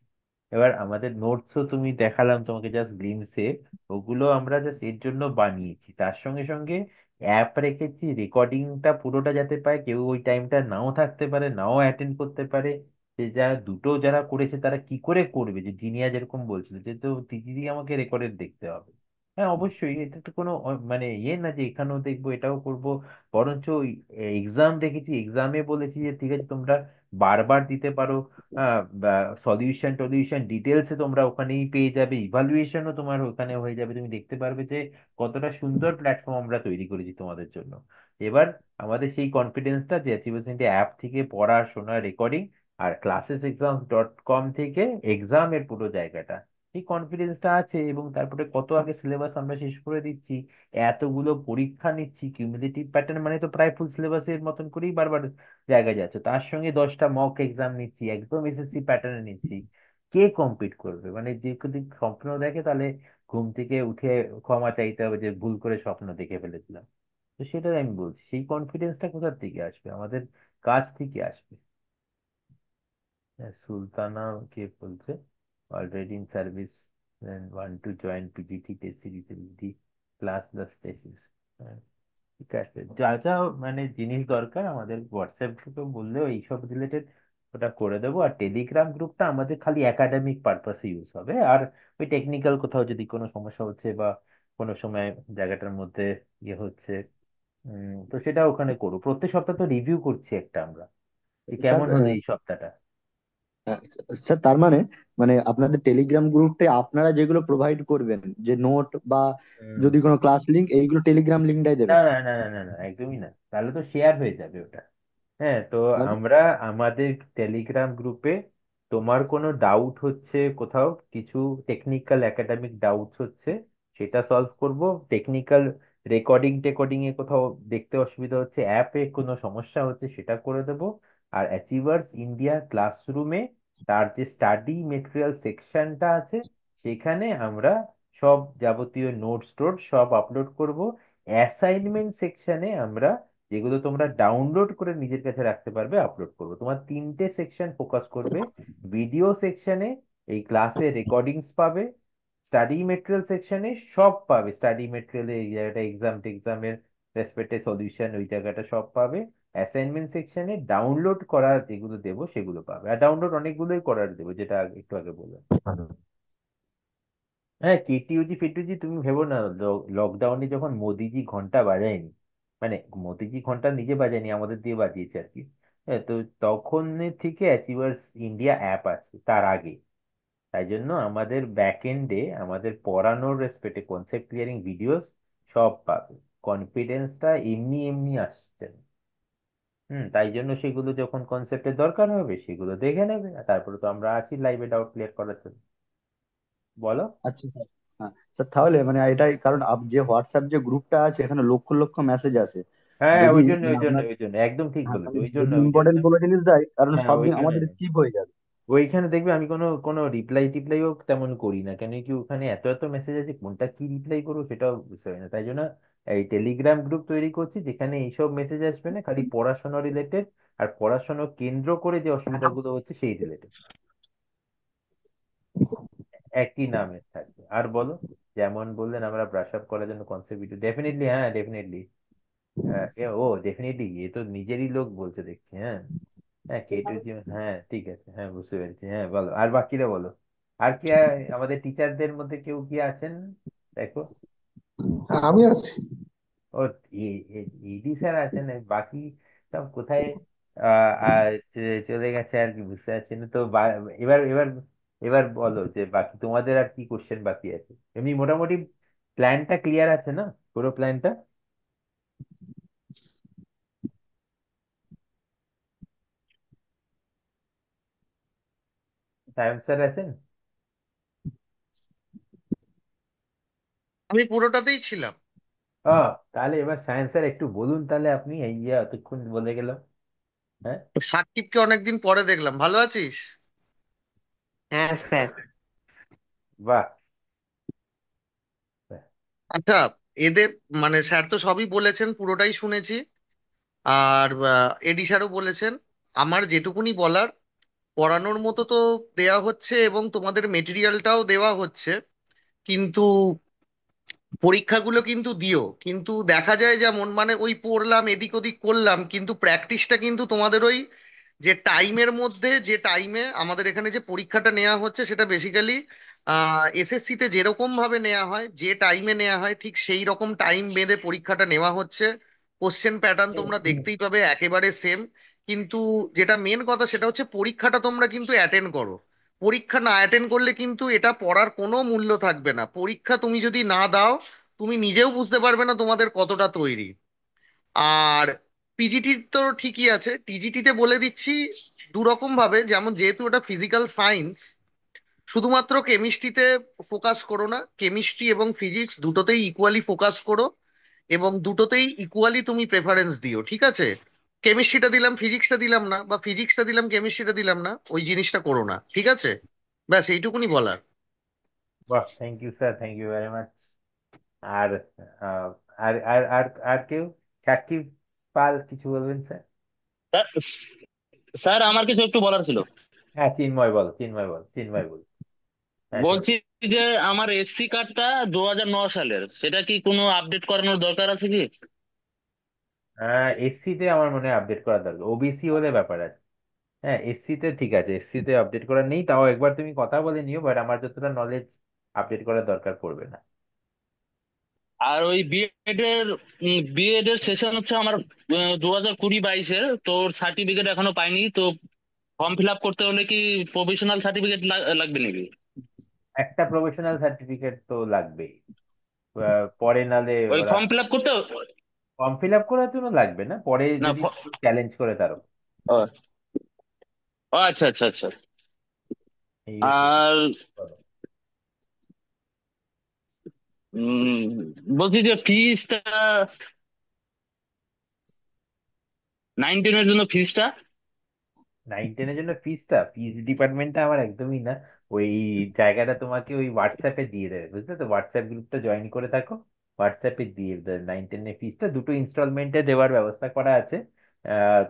এবার আমাদের নোটসও তুমি দেখালাম তোমাকে জাস্ট গ্লিমসে, ওগুলো আমরা জাস্ট এর জন্য বানিয়েছি। তার সঙ্গে সঙ্গে অ্যাপ রেখেছি রেকর্ডিংটা পুরোটা যাতে পায়, কেউ ওই টাইমটা নাও থাকতে পারে, নাও অ্যাটেন্ড করতে পারে। যে যারা দুটো যারা করেছে তারা কি করে করবে, যে জিনিয়া যেরকম বলছিল যে তো দিদি আমাকে রেকর্ডেড দেখতে হবে। হ্যাঁ অবশ্যই, এটা তো কোনো মানে ইয়ে না যে এখানেও দেখবো এটাও করব। বরঞ্চ এক্সাম দেখেছি, এক্সামে বলেছি যে ঠিক আছে তোমরা বারবার দিতে পারো, সলিউশন টলিউশন ডিটেলসে তোমরা ওখানেই পেয়ে যাবে, ইভালুয়েশনও তোমার ওখানে হয়ে যাবে, তুমি দেখতে পারবে যে কতটা সুন্দর প্ল্যাটফর্ম আমরা তৈরি করেছি তোমাদের জন্য। এবার আমাদের সেই কনফিডেন্সটা যে অ্যাচিভেশন অ্যাপ থেকে পড়াশোনা রেকর্ডিং আর classes.exams.com থেকে এক্সামের পুরো জায়গাটা, এই কনফিডেন্সটা আছে। এবং তারপরে কত আগে সিলেবাস আমরা শেষ করে দিচ্ছি, এতগুলো পরীক্ষা নিচ্ছি, কিউমুলেটিভ প্যাটার্ন মানে তো প্রায় ফুল সিলেবাসের মতন করেই বারবার জায়গায় যাচ্ছে, তার সঙ্গে 10টা মক এক্সাম নিচ্ছি, একদম এসএসসি প্যাটার্নে নিচ্ছি। কে কম্পিট করবে? মানে যে যদি স্বপ্ন দেখে তাহলে ঘুম থেকে উঠে ক্ষমা চাইতে হবে যে ভুল করে স্বপ্ন দেখে ফেলেছিলাম। তো সেটাই আমি বলছি, সেই কনফিডেন্সটা কোথা থেকে আসবে? আমাদের কাজ থেকে আসবে। হ্যাঁ, সুলতানা কে বলছে already in service, one two join PGT test series class plus thesis. ঠিক আছে, যা যা মানে জিনিস দরকার আমাদের হোয়াটসঅ্যাপ গ্রুপে বললেও এইসব রিলেটেড ওটা করে দেবো। আর টেলিগ্রাম গ্রুপটা আমাদের খালি একাডেমিক পারপাসে ইউজ হবে। আর ওই টেকনিক্যাল কোথাও যদি কোনো সমস্যা হচ্ছে বা কোনো সময় জায়গাটার মধ্যে ইয়ে হচ্ছে, তো সেটা ওখানে করবো। প্রত্যেক সপ্তাহ তো রিভিউ করছি একটা আমরা, যে স্যার কেমন হলো এই সপ্তাহটা। স্যার তার মানে মানে আপনাদের টেলিগ্রাম গ্রুপে আপনারা যেগুলো প্রোভাইড করবেন, যে নোট বা হুম। যদি কোনো ক্লাস লিংক, এইগুলো টেলিগ্রাম লিঙ্কটাই না দেবেন? না না না না না, একদমই না, তাহলে তো শেয়ার হয়ে যাবে ওটা। হ্যাঁ, তো তাহলে আমরা আমাদের টেলিগ্রাম গ্রুপে তোমার কোনো ডাউট হচ্ছে, কোথাও কিছু টেকনিক্যাল একাডেমিক ডাউটস হচ্ছে, সেটা সলভ করব। টেকনিক্যাল রেকর্ডিং টেকর্ডিং এ কোথাও দেখতে অসুবিধা হচ্ছে, অ্যাপে কোনো সমস্যা হচ্ছে, সেটা করে দেব। আর অ্যাচিভার্স ইন্ডিয়া ক্লাসরুমে তার যে স্টাডি মেটেরিয়াল সেকশনটা আছে, সেখানে আমরা সব যাবতীয় নোটস টোট সব আপলোড করব। অ্যাসাইনমেন্ট সেকশনে আমরা যেগুলো তোমরা ডাউনলোড করে নিজের কাছে রাখতে পারবে আপলোড করবো। তোমার তিনটে সেকশন ফোকাস করবে। ভিডিও সেকশনে এই ক্লাসের রেকর্ডিংস পাবে, স্টাডি মেটেরিয়াল সেকশনে সব পাবে, স্টাডি মেটেরিয়াল এই জায়গাটা এক্সাম টেক্সামের রেসপেক্টে সলিউশন ওই জায়গাটা সব পাবে। অ্যাসাইনমেন্ট সেকশনে ডাউনলোড করা যেগুলো দেবো সেগুলো পাবে, আর ডাউনলোড অনেকগুলোই করার দেবো, যেটা একটু আগে বললাম। হ্যাঁ, কেটিউজি ফেটিউজি তুমি ভেবো না। লকডাউনে যখন মোদিজি ঘন্টা বাজায়নি, মানে মোদিজি ঘন্টা নিজে বাজায়নি, আমাদের দিয়ে বাজিয়েছে আর কি। হ্যাঁ, তো তখন থেকে অ্যাচিভার্স ইন্ডিয়া অ্যাপ আছে তার আগে। তাই জন্য আমাদের ব্যাক এন্ডে আমাদের পড়ানোর রেসপেক্টে কনসেপ্ট ক্লিয়ারিং ভিডিওস সব পাবে। কনফিডেন্সটা এমনি এমনি আসছে না। তাই জন্য সেগুলো যখন কনসেপ্টের দরকার হবে সেগুলো দেখে নেবে, আর তারপরে তো আমরা আছি লাইভে ডাউট ক্লিয়ার করার জন্য। বলো। আচ্ছা স্যার। হ্যাঁ স্যার, তাহলে মানে এটাই কারণ যে হোয়াটসঅ্যাপ যে গ্রুপটা আছে এখানে লক্ষ লক্ষ মেসেজ আছে। হ্যাঁ, যদি ওই জন্য মানে ওই জন্য আপনার, ওই জন্য একদম ঠিক হ্যাঁ, বলেছো, মানে ওই জন্য যদি ওই জন্য। ইম্পর্টেন্ট কোনো জিনিস দেয় কারণ হ্যাঁ, সব দিন ওইখানে আমাদের স্কিপ হয়ে যাবে। ওইখানে দেখবে আমি কোনো কোনো রিপ্লাই টিপ্লাইও তেমন করি না, কেন কি ওখানে এত এত মেসেজ আছে, কোনটা কি রিপ্লাই করবো সেটাও বুঝতে পারি না। তাই জন্য এই টেলিগ্রাম গ্রুপ তৈরি করছি, যেখানে এইসব মেসেজ আসবে না, খালি পড়াশোনা রিলেটেড আর পড়াশোনা কেন্দ্র করে যে অসুবিধাগুলো হচ্ছে সেই রিলেটেড, একই নামে থাকবে। আর বলো, যেমন বললেন আমরা ব্রাশ আপ করার জন্য কনসেপ্ট ভিডিও, ডেফিনেটলি, হ্যাঁ ডেফিনেটলি। ডেফিনেটলি, এ তো নিজেরই লোক বলছে দেখছি, হ্যাঁ। হ্যাঁ, কে টু জি, হ্যাঁ ঠিক আছে, হ্যাঁ বুঝতে পেরেছি। হ্যাঁ বলো, আর বাকিরা বলো। আর কি আমাদের টিচারদের মধ্যে কেউ কি আছেন? দেখো। আমি আছি। ও, ইডি স্যার আছেন, আর বাকি সব কোথায়? চলে গেছে আর কি, বুঝতে পারছি না তো। এবার এবার এবার বলো যে বাকি তোমাদের আর কি কোশ্চেন বাকি আছে। এমনি মোটামুটি প্ল্যানটা ক্লিয়ার আছে না, পুরো প্ল্যানটা? সায়ন স্যার আছেন? আমি পুরোটাতেই ছিলাম। ও, তাহলে এবার সায়েন্স স্যার একটু বলুন তাহলে, আপনি এই যে এতক্ষণ বলে গেলাম। হ্যাঁ। সাকিবকে অনেকদিন পরে দেখলাম, ভালো আছিস? হ্যাঁ স্যার। বাহ। আচ্ছা, এদের মানে স্যার তো সবই বলেছেন, পুরোটাই শুনেছি। আর এডি স্যারও বলেছেন। আমার যেটুকুনি বলার, পড়ানোর মতো তো দেয়া হচ্ছে এবং তোমাদের মেটেরিয়ালটাও দেওয়া হচ্ছে, কিন্তু পরীক্ষাগুলো কিন্তু দিও। কিন্তু দেখা যায় যেমন মানে ওই পড়লাম এদিক ওদিক করলাম, কিন্তু প্র্যাকটিসটা কিন্তু তোমাদের ওই যে টাইমের মধ্যে, যে টাইমে আমাদের এখানে যে পরীক্ষাটা নেওয়া হচ্ছে সেটা বেসিক্যালি এসএসসি তে যেরকম ভাবে নেওয়া হয়, যে টাইমে নেওয়া হয় ঠিক সেই রকম টাইম বেঁধে পরীক্ষাটা নেওয়া হচ্ছে। কোশ্চেন প্যাটার্ন তোমরা দেখতেই পাবে একেবারে সেম। কিন্তু যেটা মেন কথা সেটা হচ্ছে পরীক্ষাটা তোমরা কিন্তু অ্যাটেন্ড করো। পরীক্ষা না অ্যাটেন্ড করলে কিন্তু এটা পড়ার কোনো মূল্য থাকবে না। পরীক্ষা তুমি যদি না দাও, তুমি নিজেও বুঝতে পারবে না তোমাদের কতটা তৈরি। আর পিজিটি তো ঠিকই আছে, টিজিটিতে বলে দিচ্ছি দু রকম ভাবে। যেমন যেহেতু ওটা ফিজিক্যাল সায়েন্স, শুধুমাত্র কেমিস্ট্রিতে ফোকাস করো না, কেমিস্ট্রি এবং ফিজিক্স দুটোতেই ইকুয়ালি ফোকাস করো এবং দুটোতেই ইকুয়ালি তুমি প্রেফারেন্স দিও, ঠিক আছে? কেমিস্ট্রিটা দিলাম ফিজিক্সটা দিলাম না, বা ফিজিক্সটা দিলাম কেমিস্ট্রিটা দিলাম না, ওই জিনিসটা করো না, ঠিক আছে? ব্যাস এইটুকুনি বলার। বাহ, thank you sir, thank you very much. আর আহ, আর কেউ? সাকিব পাল, কিছু বলবেন স্যার? স্যার, স্যার আমার কিছু একটু বলার ছিল। হ্যাঁ, চিন্ময় বল, চিন্ময় বল, চিন্ময় বল। হ্যাঁ, বলছি যে আমার এসসি কার্ডটা 2009 সালের, সেটা কি কোনো আপডেট করানোর দরকার আছে কি? এসসি তে আমার মনে হয় আপডেট করার দরকার, ওবিসি হলে ব্যাপার আছে। হ্যাঁ, এসসি তে ঠিক আছে, এসসি তে আপডেট করা নেই, তাও একবার তুমি কথা বলে নিও, বাট আমার যতটা নলেজ আপডেট করার দরকার পড়বে না। আর ওই বিএড এর সেশন হচ্ছে আমার 2020-22-এর, তোর সার্টিফিকেট এখনো পাইনি তো। ফর্ম ফিল আপ করতে হলে কি প্রফেশনাল সার্টিফিকেট লাগবে নাকি? একটা প্রফেশনাল সার্টিফিকেট তো লাগবেই। পরে নালে ওই ওরা ফর্ম ফিল আপ করতে ফর্ম ফিল আপ করার জন্য লাগবে না, পরে না যদি চ্যালেঞ্জ করে তারও ও ও, আচ্ছা আচ্ছা আচ্ছা। এই হচ্ছে। আর উম, বলছি যে ফিজটা, 9-10-এর জন্য ফিজটা। 9-10-এর জন্য ফিজ ডিপার্টমেন্টটা আমার একদমই না। ওই জায়গাটা তোমাকে ওই হোয়াটসঅ্যাপে দিয়ে দেবে, বুঝলে তো, হোয়াটসঅ্যাপ গ্রুপটা জয়েন করে থাকো, হোয়াটসঅ্যাপে দিয়ে দেবে 9-10-এর ফিজটা, দুটো ইনস্টলমেন্টে দেওয়ার ব্যবস্থা করা আছে।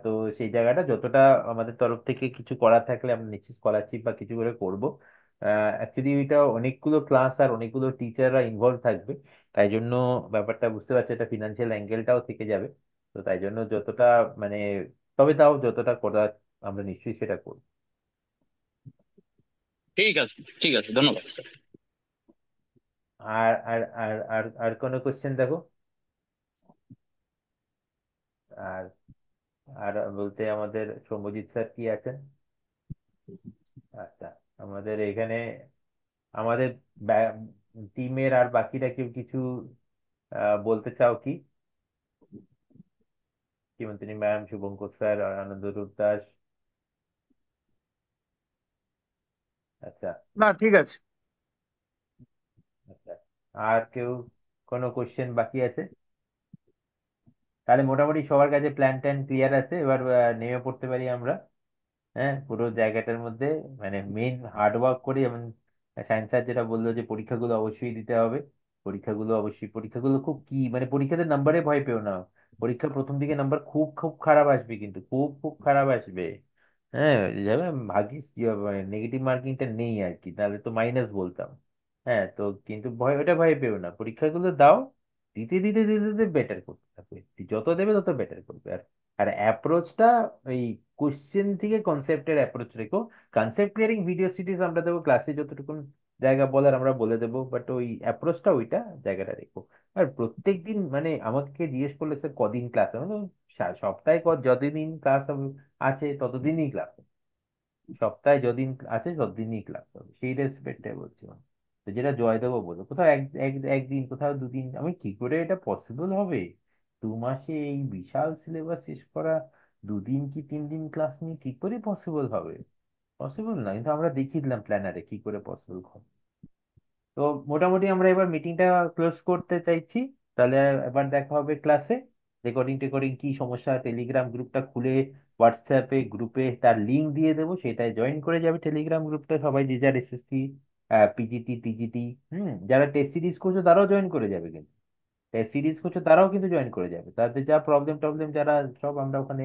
তো সেই জায়গাটা যতটা আমাদের তরফ থেকে কিছু করার থাকলে আমরা নিশ্চয়ই স্কলারশিপ বা কিছু করে করবো। অ্যাকচুয়ালি এটা অনেকগুলো ক্লাস আর অনেকগুলো টিচাররা ইনভলভ থাকবে, তাই জন্য ব্যাপারটা বুঝতে পারছি, এটা ফিনান্সিয়াল অ্যাঙ্গেলটাও থেকে যাবে। তো তাই জন্য যতটা মানে, তবে তাও যতটা করা আমরা নিশ্চয়ই সেটা করব। ঠিক আছে, ঠিক আছে, ধন্যবাদ স্যার। আর কোনো কোশ্চেন দেখো। আর আর বলতে আমাদের সৌম্যজিৎ স্যার কি আছেন? আচ্ছা, আমাদের এখানে আমাদের টিমের আর বাকিরা কেউ কিছু বলতে চাও কি? শ্রীমন্তনী ম্যাম, শুভঙ্কর স্যার, আনন্দরূপ দাস। আচ্ছা। না ঠিক আছে। আচ্ছা, আর কেউ কোনো কোশ্চেন বাকি আছে? তাহলে মোটামুটি সবার কাছে প্ল্যান ট্যান ক্লিয়ার আছে, এবার নেমে পড়তে পারি আমরা। হ্যাঁ, পুরো জায়গাটার মধ্যে মানে মেন হার্ড ওয়ার্ক করি। যেমন সায়েন্স স্যার যেটা বললো যে পরীক্ষাগুলো অবশ্যই দিতে হবে, পরীক্ষাগুলো অবশ্যই, পরীক্ষাগুলো খুব কি মানে পরীক্ষাতে নাম্বারে ভয় পেও না। পরীক্ষা প্রথম দিকে নাম্বার খুব খুব খারাপ আসবে, কিন্তু খুব খুব খারাপ আসবে। হ্যাঁ, যাবে ভাগ্যিস নেগেটিভ মার্কিংটা নেই আর কি, তাহলে তো মাইনাস বলতাম। হ্যাঁ তো কিন্তু ভয়, ওটা ভয় পেও না, পরীক্ষাগুলো দাও। দিতে দিতে দিতে দিতে বেটার করতে থাকবে, যত দেবে তত বেটার করবে। আর আর অ্যাপ্রোচটা ওই কোশ্চেন থেকে কনসেপ্টের অ্যাপ্রোচ রেখো। কনসেপ্ট ক্লিয়ারিং ভিডিও সিরিজ আমরা দেবো ক্লাসে, যতটুকু জায়গা বলার আমরা বলে দেবো, বাট ওই অ্যাপ্রোচটা ওইটা জায়গাটা রেখো। আর প্রত্যেক দিন মানে আমাকে জিজ্ঞেস করলে স্যার কদিন ক্লাস হবে, মানে সপ্তাহে যতদিন ক্লাস আছে ততদিনই ক্লাস, সপ্তাহে যদিন আছে ততদিনই ক্লাস হবে, সেই রেসপেক্টে বলছি। মানে তো যেটা জয়দেব বলবো, কোথাও একদিন, কোথাও দুদিন, আমি কি করে এটা পসিবল হবে? 2 মাসে এই বিশাল সিলেবাস শেষ করা, 2 দিন কি 3 দিন ক্লাস নিয়ে কি করে পসিবল হবে? পসিবল না, কিন্তু আমরা দেখিয়ে দিলাম প্ল্যানারে কি করে পসিবল হবে। তো মোটামুটি আমরা এবার মিটিংটা ক্লোজ করতে চাইছি। তাহলে এবার দেখা হবে ক্লাসে। রেকর্ডিং টেকর্ডিং কি সমস্যা, টেলিগ্রাম গ্রুপটা খুলে হোয়াটসঅ্যাপে গ্রুপে তার লিংক দিয়ে দেবো, সেটাই জয়েন করে যাবে টেলিগ্রাম গ্রুপটা সবাই, যে যার এসএসসি, পিজিটি, টিজিটি, যারা টেস্ট সিরিজ করছো তারাও জয়েন করে যাবে, কিন্তু টেস্ট সিরিজ করছো তারাও কিন্তু জয়েন করে যাবে। তাদের যা প্রবলেম টবলেম যারা, সব আমরা ওখানে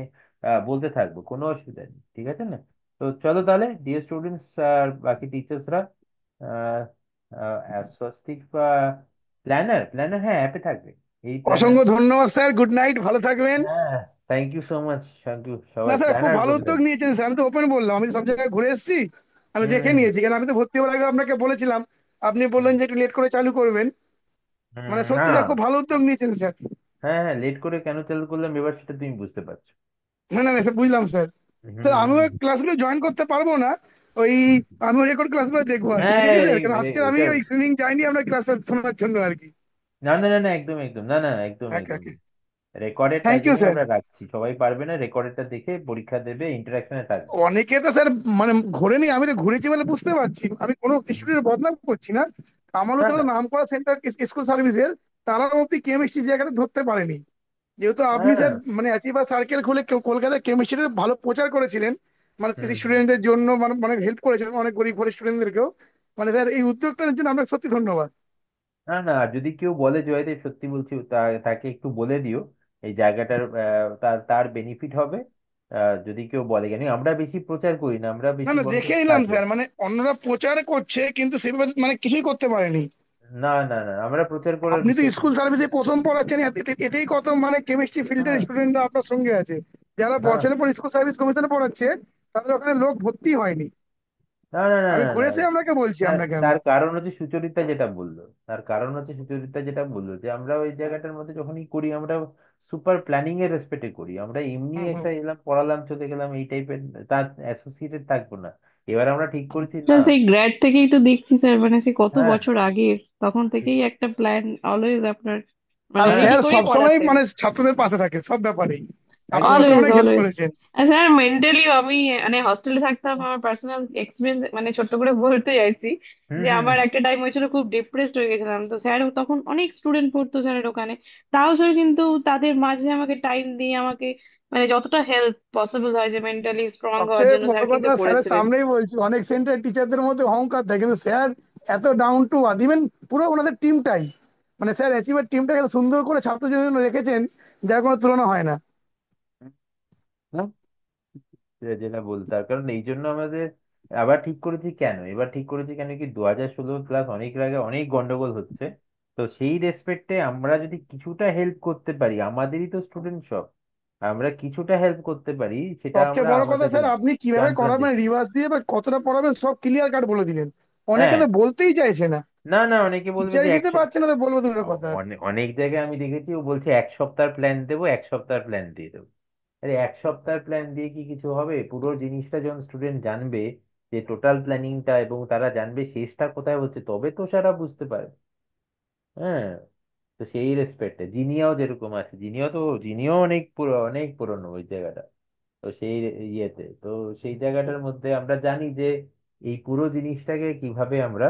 বলতে থাকবো, কোনো অসুবিধা নেই, ঠিক আছে না? তো চলো তাহলে ডিয়ার স্টুডেন্টস আর বাকি টিচার্সরা, স্বস্তিক বা প্ল্যানার, প্ল্যানার হ্যাঁ অ্যাপে থাকবে, এই প্ল্যানার। অসংখ্য ধন্যবাদ স্যার, গুড নাইট, ভালো থাকবেন। হ্যাঁ, thank you so much, thank you না সবাই, স্যার, খুব প্ল্যানার ভালো বলে উদ্যোগ দেবে। নিয়েছেন স্যার, আমি তো ওপেন বললাম, আমি তো সব জায়গায় ঘুরে এসেছি, আমি হুম দেখে হুম নিয়েছি, কারণ আমি তো ভর্তি হওয়ার আগে আপনাকে বলেছিলাম, আপনি বললেন হুম যে একটু লেট করে চালু করবেন। মানে না, সত্যি স্যার খুব ভালো উদ্যোগ নিয়েছেন স্যার। হ্যাঁ হ্যাঁ, লেট করে কেন চালু করলাম এবার সেটা তুমি বুঝতে পারছো। না না না স্যার, বুঝলাম স্যার। হুম স্যার হুম আমিও হুম। ক্লাসগুলো জয়েন করতে পারবো না, ওই আমিও রেকর্ড ক্লাসগুলো দেখবো আর কি, ঠিক হ্যাঁ আছে স্যার, কারণ আজকে আমি ওটা, ওই সুইমিং যাইনি আমরা ক্লাস শোনার জন্য আর কি। না না না না, একদম একদম, না না, একদম ওকে একদম। ওকে, রেকর্ডের তার থ্যাংক ইউ জন্যই স্যার। আমরা রাখছি, সবাই পারবে না, রেকর্ডেরটা দেখে পরীক্ষা দেবে, ইন্টারাকশনে থাকবে। অনেকে তো স্যার মানে ঘোরেনি, আমি তো ঘুরেছি বলে বুঝতে পারছি, আমি কোনো স্টুডেন্টের বদনাম করছি না। আমারও না তো না, নাম করা সেন্টার স্কুল সার্ভিসের, তারা অব্দি কেমিস্ট্রি জায়গাটা ধরতে পারেনি। যেহেতু আপনি হ্যাঁ স্যার মানে অ্যাচিভার সার্কেল খুলে কলকাতায় কেমিস্ট্রির ভালো প্রচার করেছিলেন, মানে হুম হুম। স্টুডেন্টদের জন্য মানে অনেক হেল্প করেছিলেন, অনেক গরিব ঘরের স্টুডেন্টদেরকেও। মানে স্যার এই উদ্যোগটার জন্য আপনাকে সত্যি ধন্যবাদ। না না, আর যদি কেউ বলে জয়দেব, সত্যি বলছি, তাকে একটু বলে দিও এই জায়গাটার তার তার বেনিফিট হবে। যদি কেউ বলে, কেন আমরা বেশি প্রচার করি না, আমরা না বেশি না, বরঞ্চ দেখে নিলাম কাজে। স্যার, মানে অন্যরা প্রচার করছে কিন্তু সেভাবে মানে কিছুই করতে পারেনি। না না না, আমরা প্রচার করার আপনি তো বিষয় স্কুল সার্ভিসে প্রথম পড়াচ্ছেন, এতেই কত মানে কেমিস্ট্রি ফিল্ডের হ্যাঁ স্টুডেন্টরা আপনার সঙ্গে আছে। যারা হ্যাঁ, বছরের পর স্কুল সার্ভিস কমিশনে পড়াচ্ছে, তাদের ওখানে লোক ভর্তি হয়নি। না না না আমি না না, ঘুরেছি আপনাকে বলছি, তার আপনাকে আমি। তার কারণ হচ্ছে সুচরিতা যেটা বললো, তার কারণ হচ্ছে সুচরিতা যেটা বললো যে আমরা ওই জায়গাটার মধ্যে যখনই করি, আমরা সুপার প্ল্যানিং এর রেসপেক্টে করি, আমরা এমনি হুম হুম একটা এলাম পড়ালাম চলে গেলাম এই টাইপের, তার অ্যাসোসিয়েটেড থাকবো না। এবার আমরা ঠিক হুম। করেছি না। স্যার সেই গ্র্যাড থেকেই তো দেখছি স্যার, মানে সে কত হ্যাঁ বছর আগে, তখন থেকেই একটা প্ল্যান অলওয়েজ আপনার মানে আর হ্যাঁ রেডি স্যার করেই সবসময় পড়াতেন। মানে ছাত্রদের পাশে থাকে সব ব্যাপারেই, আপনারা স্যার একদম। অলওয়েজ অনেক হেল্প অলওয়েজ। করেছেন। স্যার মেন্টালি আমি মানে হস্টেলে থাকতাম, আমার পার্সোনাল এক্সপিরিয়েন্স মানে ছোট্ট করে বলতে চাইছি হুম যে হুম আমার একটা টাইম হয়েছিল খুব ডিপ্রেসড হয়ে গেছিলাম, তো স্যার তখন অনেক স্টুডেন্ট পড়তো স্যারের ওখানে, তাও স্যার কিন্তু তাদের মাঝে আমাকে টাইম দিয়ে আমাকে মানে যতটা হেল্প পসিবল হয় যে মেন্টালি স্ট্রং হওয়ার সবচেয়ে জন্য বড় স্যার কিন্তু কথা, স্যারের করেছিলেন। সামনেই বলছি, অনেক সেন্টার টিচারদের মধ্যে অহংকার থাকে, কিন্তু স্যার এত ডাউন টু আর্থ, ইভেন পুরো ওনাদের টিমটাই, মানে স্যার অ্যাচিভার টিমটাকে এত সুন্দর করে ছাত্রদের জন্য রেখেছেন, যার কোনো তুলনা হয় না। হুম। যেটা বলতে, তার কারণ এই জন্য আমাদের আবার ঠিক করেছি, কেন এবার ঠিক করেছি কেন কি 2016 ক্লাস অনেক আগে অনেক গন্ডগোল হচ্ছে। তো সেই রেসপেক্টে আমরা যদি কিছুটা হেল্প করতে পারি, আমাদেরই তো স্টুডেন্ট সব, আমরা কিছুটা হেল্প করতে পারি, সেটা সবচেয়ে আমরা বড় কথা আমাদের স্যার, আপনি কিভাবে যন্ত্রণা করাবেন, দেখি। রিভার্স দিয়ে বা কতটা পড়াবেন সব ক্লিয়ার কাট বলে দিলেন। অনেকে হ্যাঁ, তো বলতেই চাইছে না, না না, অনেকে বলবে যে টিচারই দিতে পারছে না, তো বলবো দূরের কথা। অনেক অনেক জায়গায় আমি দেখেছি ও বলছে 1 সপ্তাহ প্ল্যান দেবো, 1 সপ্তাহ প্ল্যান দিয়ে দেবো। আরে 1 সপ্তাহ প্ল্যান দিয়ে কি কিছু হবে? পুরো জিনিসটা যখন স্টুডেন্ট জানবে, যে টোটাল প্ল্যানিংটা, এবং তারা জানবে শেষটা কোথায় হচ্ছে, তবে তো সারা বুঝতে পারে। হ্যাঁ, তো তো সেই রেসপেক্টে জিনিয়াও যেরকম আছে, জিনিয়াও অনেক পুরনো ওই জায়গাটা। তো সেই ইয়েতে তো সেই জায়গাটার মধ্যে আমরা জানি যে এই পুরো জিনিসটাকে কিভাবে আমরা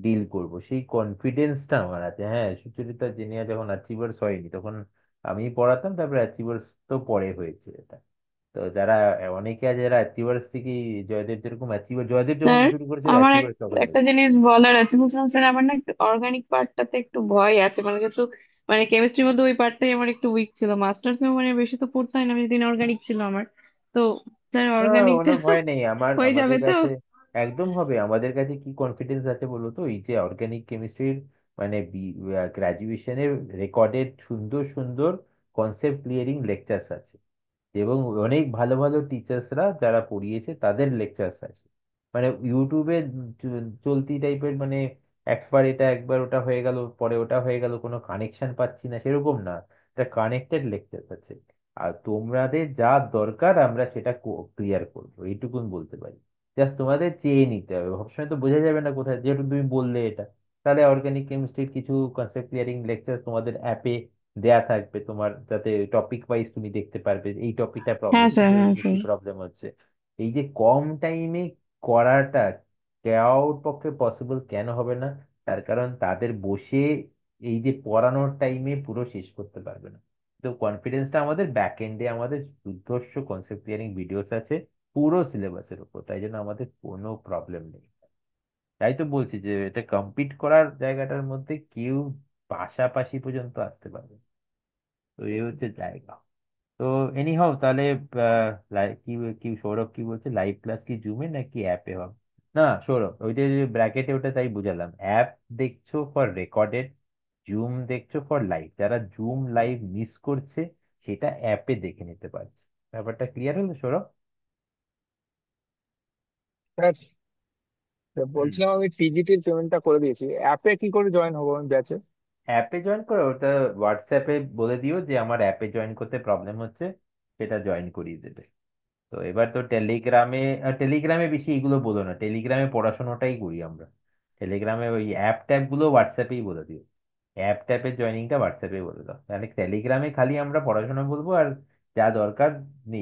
ডিল করব, সেই কনফিডেন্সটা আমার আছে। হ্যাঁ, সুচরিতা জিনিয়া যখন অ্যাচিভার্স হয়নি তখন আমি পড়াতাম, তারপরে অ্যাচিভার্স তো পরে হয়েছে এটা। তো যারা অনেকে আছে যারা অ্যাচিভার্স থেকে, জয়দেব যেরকম অ্যাচিভার, জয়দেব যখন স্যার শুরু করেছিল আমার অ্যাচিভার্স তখন একটা হয়েছে। জিনিস বলার আছে, বলছিলাম স্যার আমার না একটু অর্গানিক পার্টটাতে একটু ভয় আছে, মানে যেহেতু মানে কেমিস্ট্রির মধ্যে ওই পার্টটাই আমার একটু উইক ছিল, মাস্টার্স মানে বেশি তো পড়তে হয় না, বেশি দিন অর্গানিক ছিল আমার। তো স্যার না, অর্গানিকটা কোনো ভয় নেই হয়ে যাবে আমাদের তো? কাছে। একদম হবে। আমাদের কাছে কি কনফিডেন্স আছে বলো তো, এই যে অর্গানিক কেমিস্ট্রির মানে গ্রাজুয়েশনের রেকর্ডেড সুন্দর সুন্দর কনসেপ্ট ক্লিয়ারিং লেকচার্স আছে, এবং অনেক ভালো ভালো টিচার্সরা যারা পড়িয়েছে তাদের লেকচার্স আছে। মানে ইউটিউবে চলতি টাইপের মানে একবার এটা একবার ওটা হয়ে গেল, পরে ওটা হয়ে গেল, কোনো কানেকশন পাচ্ছি না সেরকম না। এটা কানেক্টেড লেকচার্স আছে। আর তোমাদের যা দরকার আমরা সেটা ক্লিয়ার করবো, এইটুকুন বলতে পারি। জাস্ট তোমাদের চেয়ে নিতে হবে, সবসময় তো বোঝা যাবে না কোথায়, যেহেতু তুমি বললে এটা। তাহলে অর্গানিক কেমিস্ট্রির কিছু কনসেপ্ট ক্লিয়ারিং লেকচার তোমাদের অ্যাপে দেয়া থাকবে তোমার, যাতে টপিক ওয়াইজ তুমি দেখতে পারবে এই টপিকটা হ্যাঁ প্রবলেম স্যার, হ্যাঁ বেশি স্যার। প্রবলেম হচ্ছে। এই যে কম টাইমে করাটা কারোর পক্ষে পসিবল কেন হবে না? তার কারণ তাদের বসে এই যে পড়ানোর টাইমে পুরো শেষ করতে পারবে না। তো কনফিডেন্সটা আমাদের ব্যাক এন্ডে, আমাদের দুর্ধর্ষ কনসেপ্ট ক্লিয়ারিং ভিডিওস আছে পুরো সিলেবাসের উপর, তাই জন্য আমাদের কোনো প্রবলেম নেই। তাই তো বলছি যে এটা কম্পিট করার জায়গাটার মধ্যে কেউ পাশাপাশি পর্যন্ত আসতে পারবে। তো এই হচ্ছে জায়গা। তো এনি হাও তাহলে কি কি সৌরভ কি বলছে, লাইভ ক্লাস কি জুমে নাকি অ্যাপে হবে? না সৌরভ, ওইটা যে ব্র্যাকেটে ওটা তাই বুঝালাম, অ্যাপ দেখছো ফর রেকর্ডেড, জুম দেখছো ফর লাইভ। যারা জুম লাইভ মিস করছে সেটা অ্যাপে দেখে নিতে পারছে। ব্যাপারটা ক্লিয়ার হলো সৌরভ? স্যার হুম। বলছিলাম আমি টিজিটির পেমেন্টটা করে দিয়েছি, অ্যাপে কি করে জয়েন হবো আমি ব্যাচে? অ্যাপে জয়েন করো, ওটা হোয়াটসঅ্যাপে বলে দিও যে আমার অ্যাপে জয়েন করতে প্রবলেম হচ্ছে, সেটা জয়েন করিয়ে দেবে। তো এবার তো টেলিগ্রামে, টেলিগ্রামে বেশি এগুলো বলো না, টেলিগ্রামে পড়াশোনাটাই করি আমরা। টেলিগ্রামে ওই অ্যাপ ট্যাপ গুলো হোয়াটসঅ্যাপেই বলে দিও। অ্যাপ ট্যাপের জয়েনিংটা হোয়াটসঅ্যাপে বলে দাও, তাহলে টেলিগ্রামে খালি আমরা পড়াশোনা বলবো। আর যা দরকার,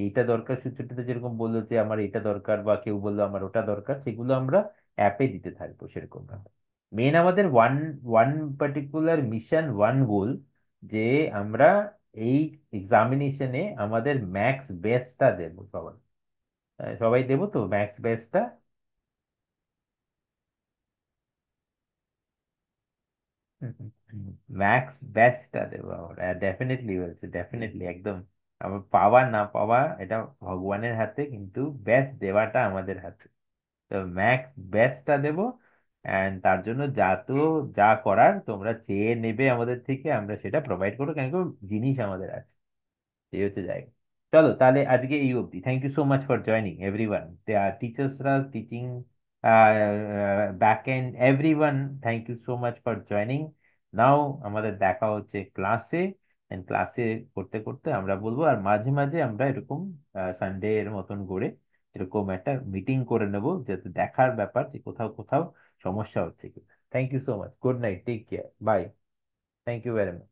এইটা দরকার, সুচরিতা যেরকম বললো যে আমার এটা দরকার, বা কেউ বললো আমার ওটা দরকার, সেগুলো আমরা অ্যাপে দিতে থাকবো সেরকম ভাবে। মেন আমাদের one one particular mission, one গোল, যে আমরা এই এক্সামিনেশনে আমাদের ম্যাক্স বেস্টটা দেবো সবাই। সবাই দেবো তো ম্যাক্স বেস্টটা। ম্যাক্স বেস্টটা দেবো আমরা, ডেফিনেটলি বলছি, ডেফিনেটলি একদম। আমার পাওয়া না পাওয়া এটা ভগবানের হাতে, কিন্তু বেস্ট দেওয়াটা আমাদের হাতে। তো ম্যাক্স বেস্টটা দেবো। অ্যান্ড তার জন্য যা করার তোমরা চেয়ে নেবে আমাদের থেকে, আমরা সেটা প্রোভাইড করবো, কেন কি জিনিস আমাদের আছে। এই হচ্ছে জায়গা। চলো তাহলে আজকে এই অবধি। Thank you so much for joining everyone, টিচার্সরা, teaching, back end everyone, thank you so much for joining. Now আমাদের দেখা হচ্ছে ক্লাসে। ক্লাসে করতে করতে আমরা বলবো, আর মাঝে মাঝে আমরা এরকম সানডে এর মতন করে এরকম একটা মিটিং করে নেবো, যাতে দেখার ব্যাপার যে কোথাও কোথাও সমস্যা হচ্ছে কি। Thank you so much, good night, take care, bye. Thank you very much.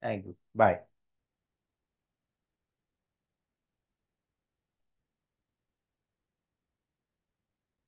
Thank you, by.